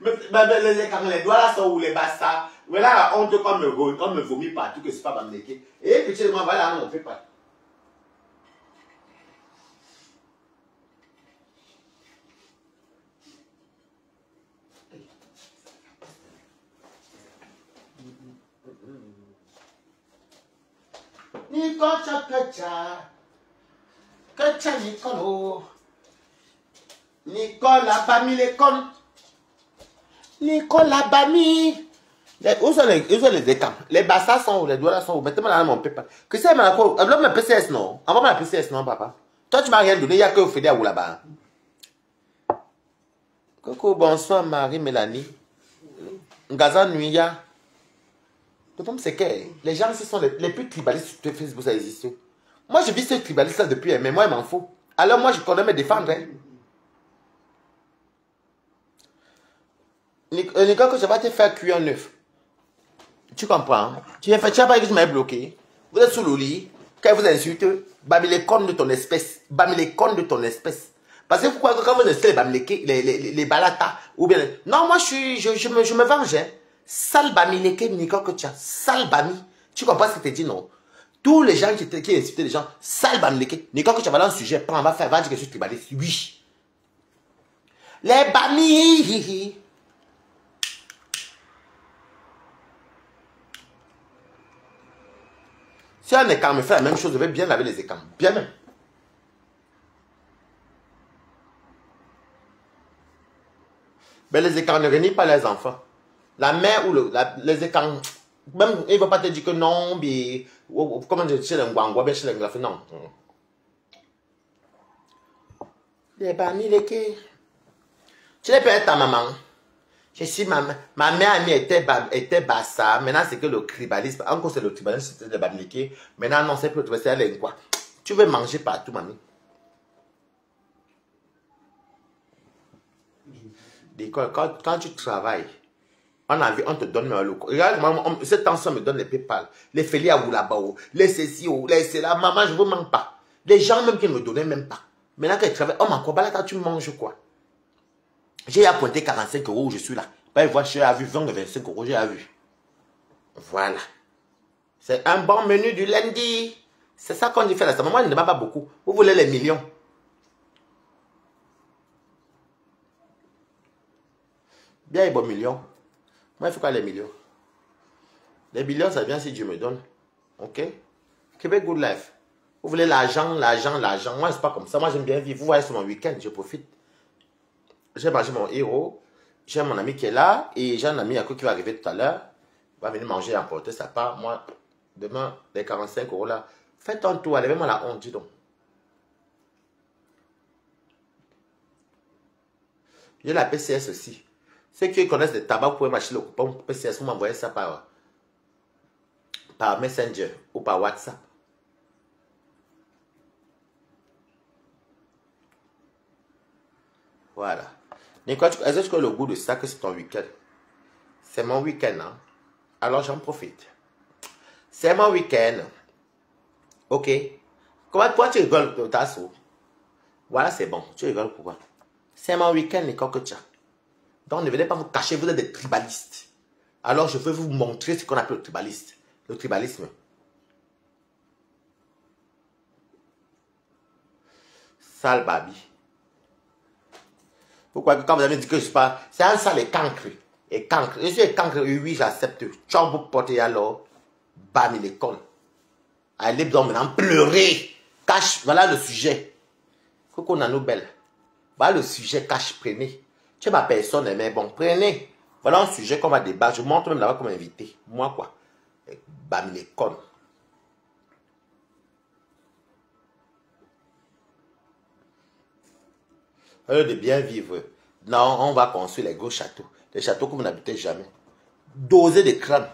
Speaker 1: Mais quand les doigts là sont où les bas ça, mais là, la honte, quand me vomit partout, que c'est pas Bamileke. Et petit, moi, voilà, on fait pas. Nicole Ketcha, Ketcha Nicolo, Nicolas Bamileke, Nicolas Bami. Où sont les écarts? Les bassas sont où? Les doigts là sont où? Mettez-moi dans mon PayPal. Que c'est ma quoi? Elle ma PCS non? Envoie-moi la PCS non, papa. Toi, tu m'as rien donné, il n'y a que au Fédé à où là-bas. Coucou, bonsoir Marie-Mélanie. Ngaza Nuya. Le problème, c'est que les gens, ce sont les plus tribalistes sur Facebook, ça existe. Moi, je vis ce tribaliste là depuis, mais moi, il m'en faut. Alors, moi, je connais me défendre. Hein. Nicole, que je vais te faire cuire un œuf. Tu comprends? Tu n'as pas dit que je m'avais bloqué. Vous êtes sous le lit. Quand vous insulte, Bamileke de ton espèce. Bamileke de ton espèce. Parce que pourquoi quand vous laissez les balata, ou bien... Non, moi, je me venge. Hein. Sale bamileke, Nicole que tu as. Sale bami. Tu comprends ce que je te dis, non? Tous les gens qui insultaient les gens, sale bamileke. Nicole que tu as un sujet, prends, va dire que je suis tribaliste. Oui. Les bamis. Si un écart me fait la même chose, je vais bien laver les écarts. Bien même. Mais les écarts ne réunissent pas les enfants. La mère ou les écarts, même il ne va pas te dire que non, mais comment dire, chez les Ngwangwa, chez les Nglafi, non. Les bamis, les quais. Tu les payes ta maman. Je suis ma mère amie était bassa. Maintenant, c'est que le tribalisme. Encore, c'est le tribalisme, c'était le bamileke. Maintenant, non, c'est plus le tribalisme, c'est quoi. Tu veux manger partout, mamie. Quand tu travailles, on te donne le coup. Regarde, cette tension me donne les PayPal, les Feli à Boulabao, les ceci, les cela. Maman, je ne vous manque pas. Les gens même qui ne me donnaient même pas. Maintenant que je travaille, oh, ma quoi, là, tu manges quoi? J'ai appointé 45 €, je suis là. Bah, voilà, j'ai vu 20 25 €, j'ai vu. Voilà. C'est un bon menu du lundi. C'est ça qu'on dit fait là. Maman ne demande pas beaucoup. Vous voulez les millions. Bien, il bon millions. Moi, il faut quoi les millions? Les millions, ça vient si Dieu me donne. Ok? Québec Good Life. Vous voulez l'argent, l'argent, l'argent. Moi, c'est pas comme ça. Moi, j'aime bien vivre. Vous voyez, sur mon week-end, je profite. J'ai mangé mon héros. J'ai mon ami qui est là. Et j'ai un ami qui va arriver tout à l'heure. Il va venir manger et emporter sa part. Moi, demain, les 45 € là. Faites un tour. Allez-moi la honte, dis donc. J'ai la PCS aussi. Ceux qui connaissent le tabac, vous pouvez m'acheter le coupon PCS. Vous m'envoyez ça par Messenger ou par WhatsApp. Voilà. Nicolas, est-ce que tu connais le goût de ça que c'est ton week-end? C'est mon week-end, hein? Alors j'en profite. C'est mon week-end. Ok. Comment toi tu rigoles de ta sourd? Voilà, c'est bon. Tu rigoles pourquoi? C'est mon week-end, Nicolas, que tu as. Donc ne venez pas vous cacher, vous êtes des tribalistes. Alors je veux vous montrer ce qu'on appelle le tribaliste. Le tribalisme. Sale babi. Pourquoi quand vous avez dit que je ne suis pas... C'est un sale et cancre. Et cancre. Je suis cancre, oui, j'accepte. Tchombo porté alors. Bam, il est con. Allez donc maintenant pleurer. Cache, voilà le sujet. Faut qu'on a nos belles. Voilà le sujet, cache, prenez. Tu es ma personne, mais bon, prenez. Voilà un sujet qu'on va débattre. Je montre même là-bas comme invité. Moi, quoi. Bam, il est con. De bien vivre. Non, on va construire les gros châteaux. Les châteaux que vous n'habitez jamais. Doser des crânes.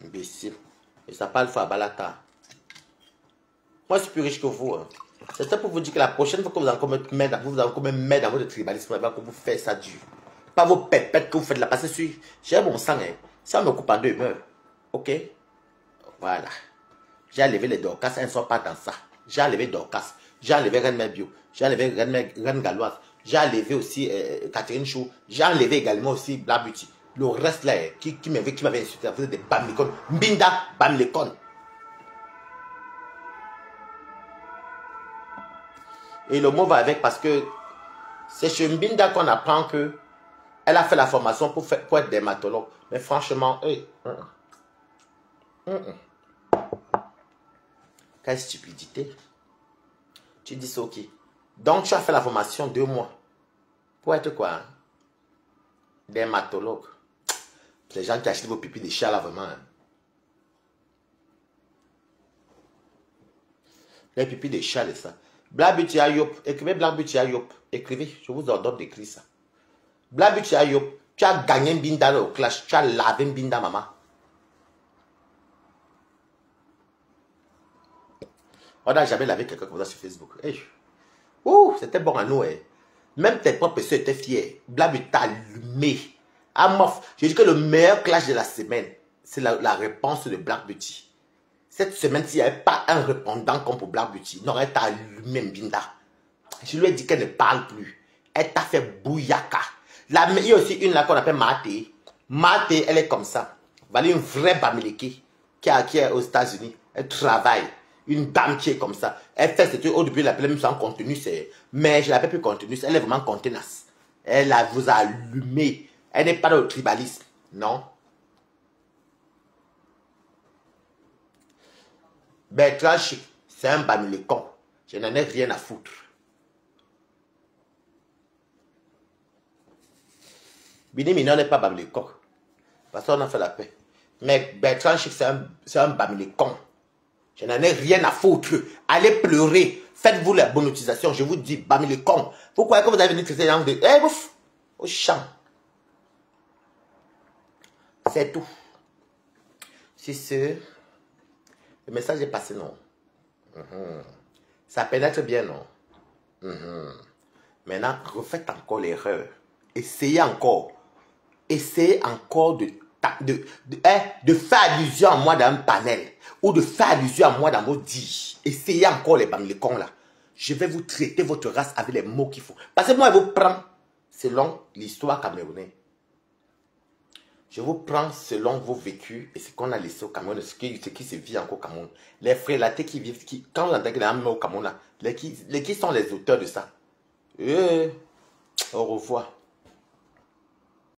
Speaker 1: Imbécile. Et ça parle fois à Balata. Moi, je suis plus riche que vous. Hein. C'est ça pour vous dire que la prochaine fois que vous allez encore me mettre dans votre tribalisme, que vous faites ça dur. Pas vos pépettes que vous faites là. Parce que j'ai mon sang. Hein. Si on me coupe en deux, il meurt. Ok? Voilà. J'ai enlevé les Dorcas, elles ne sont pas dans ça. J'ai enlevé Dorcas. J'ai enlevé Reine Bio. J'ai enlevé Reine Galloise. J'ai enlevé aussi Catherine Chou. J'ai enlevé également aussi Black Beauty. Le reste là, qui m'avait insulté, vous êtes des bamlikon. Mbinda, bamlikon. Et le mot va avec parce que c'est chez Mbinda qu'on apprend que elle a fait la formation pour être dermatologue. Mais franchement, quelle stupidité. Tu dis ça, ok. Donc, tu as fait la formation 2 mois. Pour être quoi? Hein? Dermatologue. Les gens qui achètent vos pipis de chat là, vraiment. Hein? Les pipis de chat, ça. Black Beauty Ayop. Écrivez Black Beauty Ayop. Écrivez. Je vous ordonne d'écrire ça. Black Beauty Ayop. Tu as gagné un binda au clash. Tu as lavé un binda, maman. On n'a jamais lavé quelqu'un comme ça sur Facebook. Hey. Ouh, c'était bon à nous. Hein. Même tes propres soeurs étaient fiers. Black Beauty t'a allumé. Je dis que le meilleur clash de la semaine, c'est la réponse de Black Beauty. Cette semaine, s'il n'y avait pas un répondant comme pour Black Beauty, il n'aurait pas allumé Mbinda. Je lui ai dit qu'elle ne parle plus. Elle t'a fait bouillaka. Il y a aussi une là qu'on appelle Maté. Maté, elle est comme ça. Voilà une vraie Bamileke qui est aux États-Unis. Elle travaille. Une dame qui est comme ça. Elle fait ce truc. Au début, elle l'appelait même sans contenu. Mais je l'appelle plus contenu. Elle est vraiment contenace. Elle vous a allumé. Elle n'est pas dans le tribalisme. Non. Bertrand Chic, c'est un Bamilékon. Je n'en ai rien à foutre. Bini Mignon n'est pas Bamilékon. Parce qu'on a fait la paix. Mais Bertrand Chic, c'est un Bamilékon. Je n'en ai rien à foutre. Allez pleurer. Faites-vous la bonne utilisation. Je vous dis, Bamilékon. Vous croyez que vous avez venu traiter les gens de... Eh, ouf, au champ. C'est tout. Si ce... Le message est passé, non? Ça pénètre bien, non? Maintenant, refaites encore l'erreur. Essayez encore. Essayez encore de faire allusion à moi dans un panel. Ou de faire allusion à moi dans vos dits. Essayez encore les Bamilékons là. Je vais vous traiter votre race avec les mots qu'il faut. Parce que moi, je vous prends selon l'histoire camerounaise. Je vous prends selon vos vécus et ce qu'on a laissé au Cameroun, ce qui se vit encore au Cameroun. Les frélatés qui vivent, quand on entend que les gens au Cameroun, qui sont les auteurs de ça? Au revoir.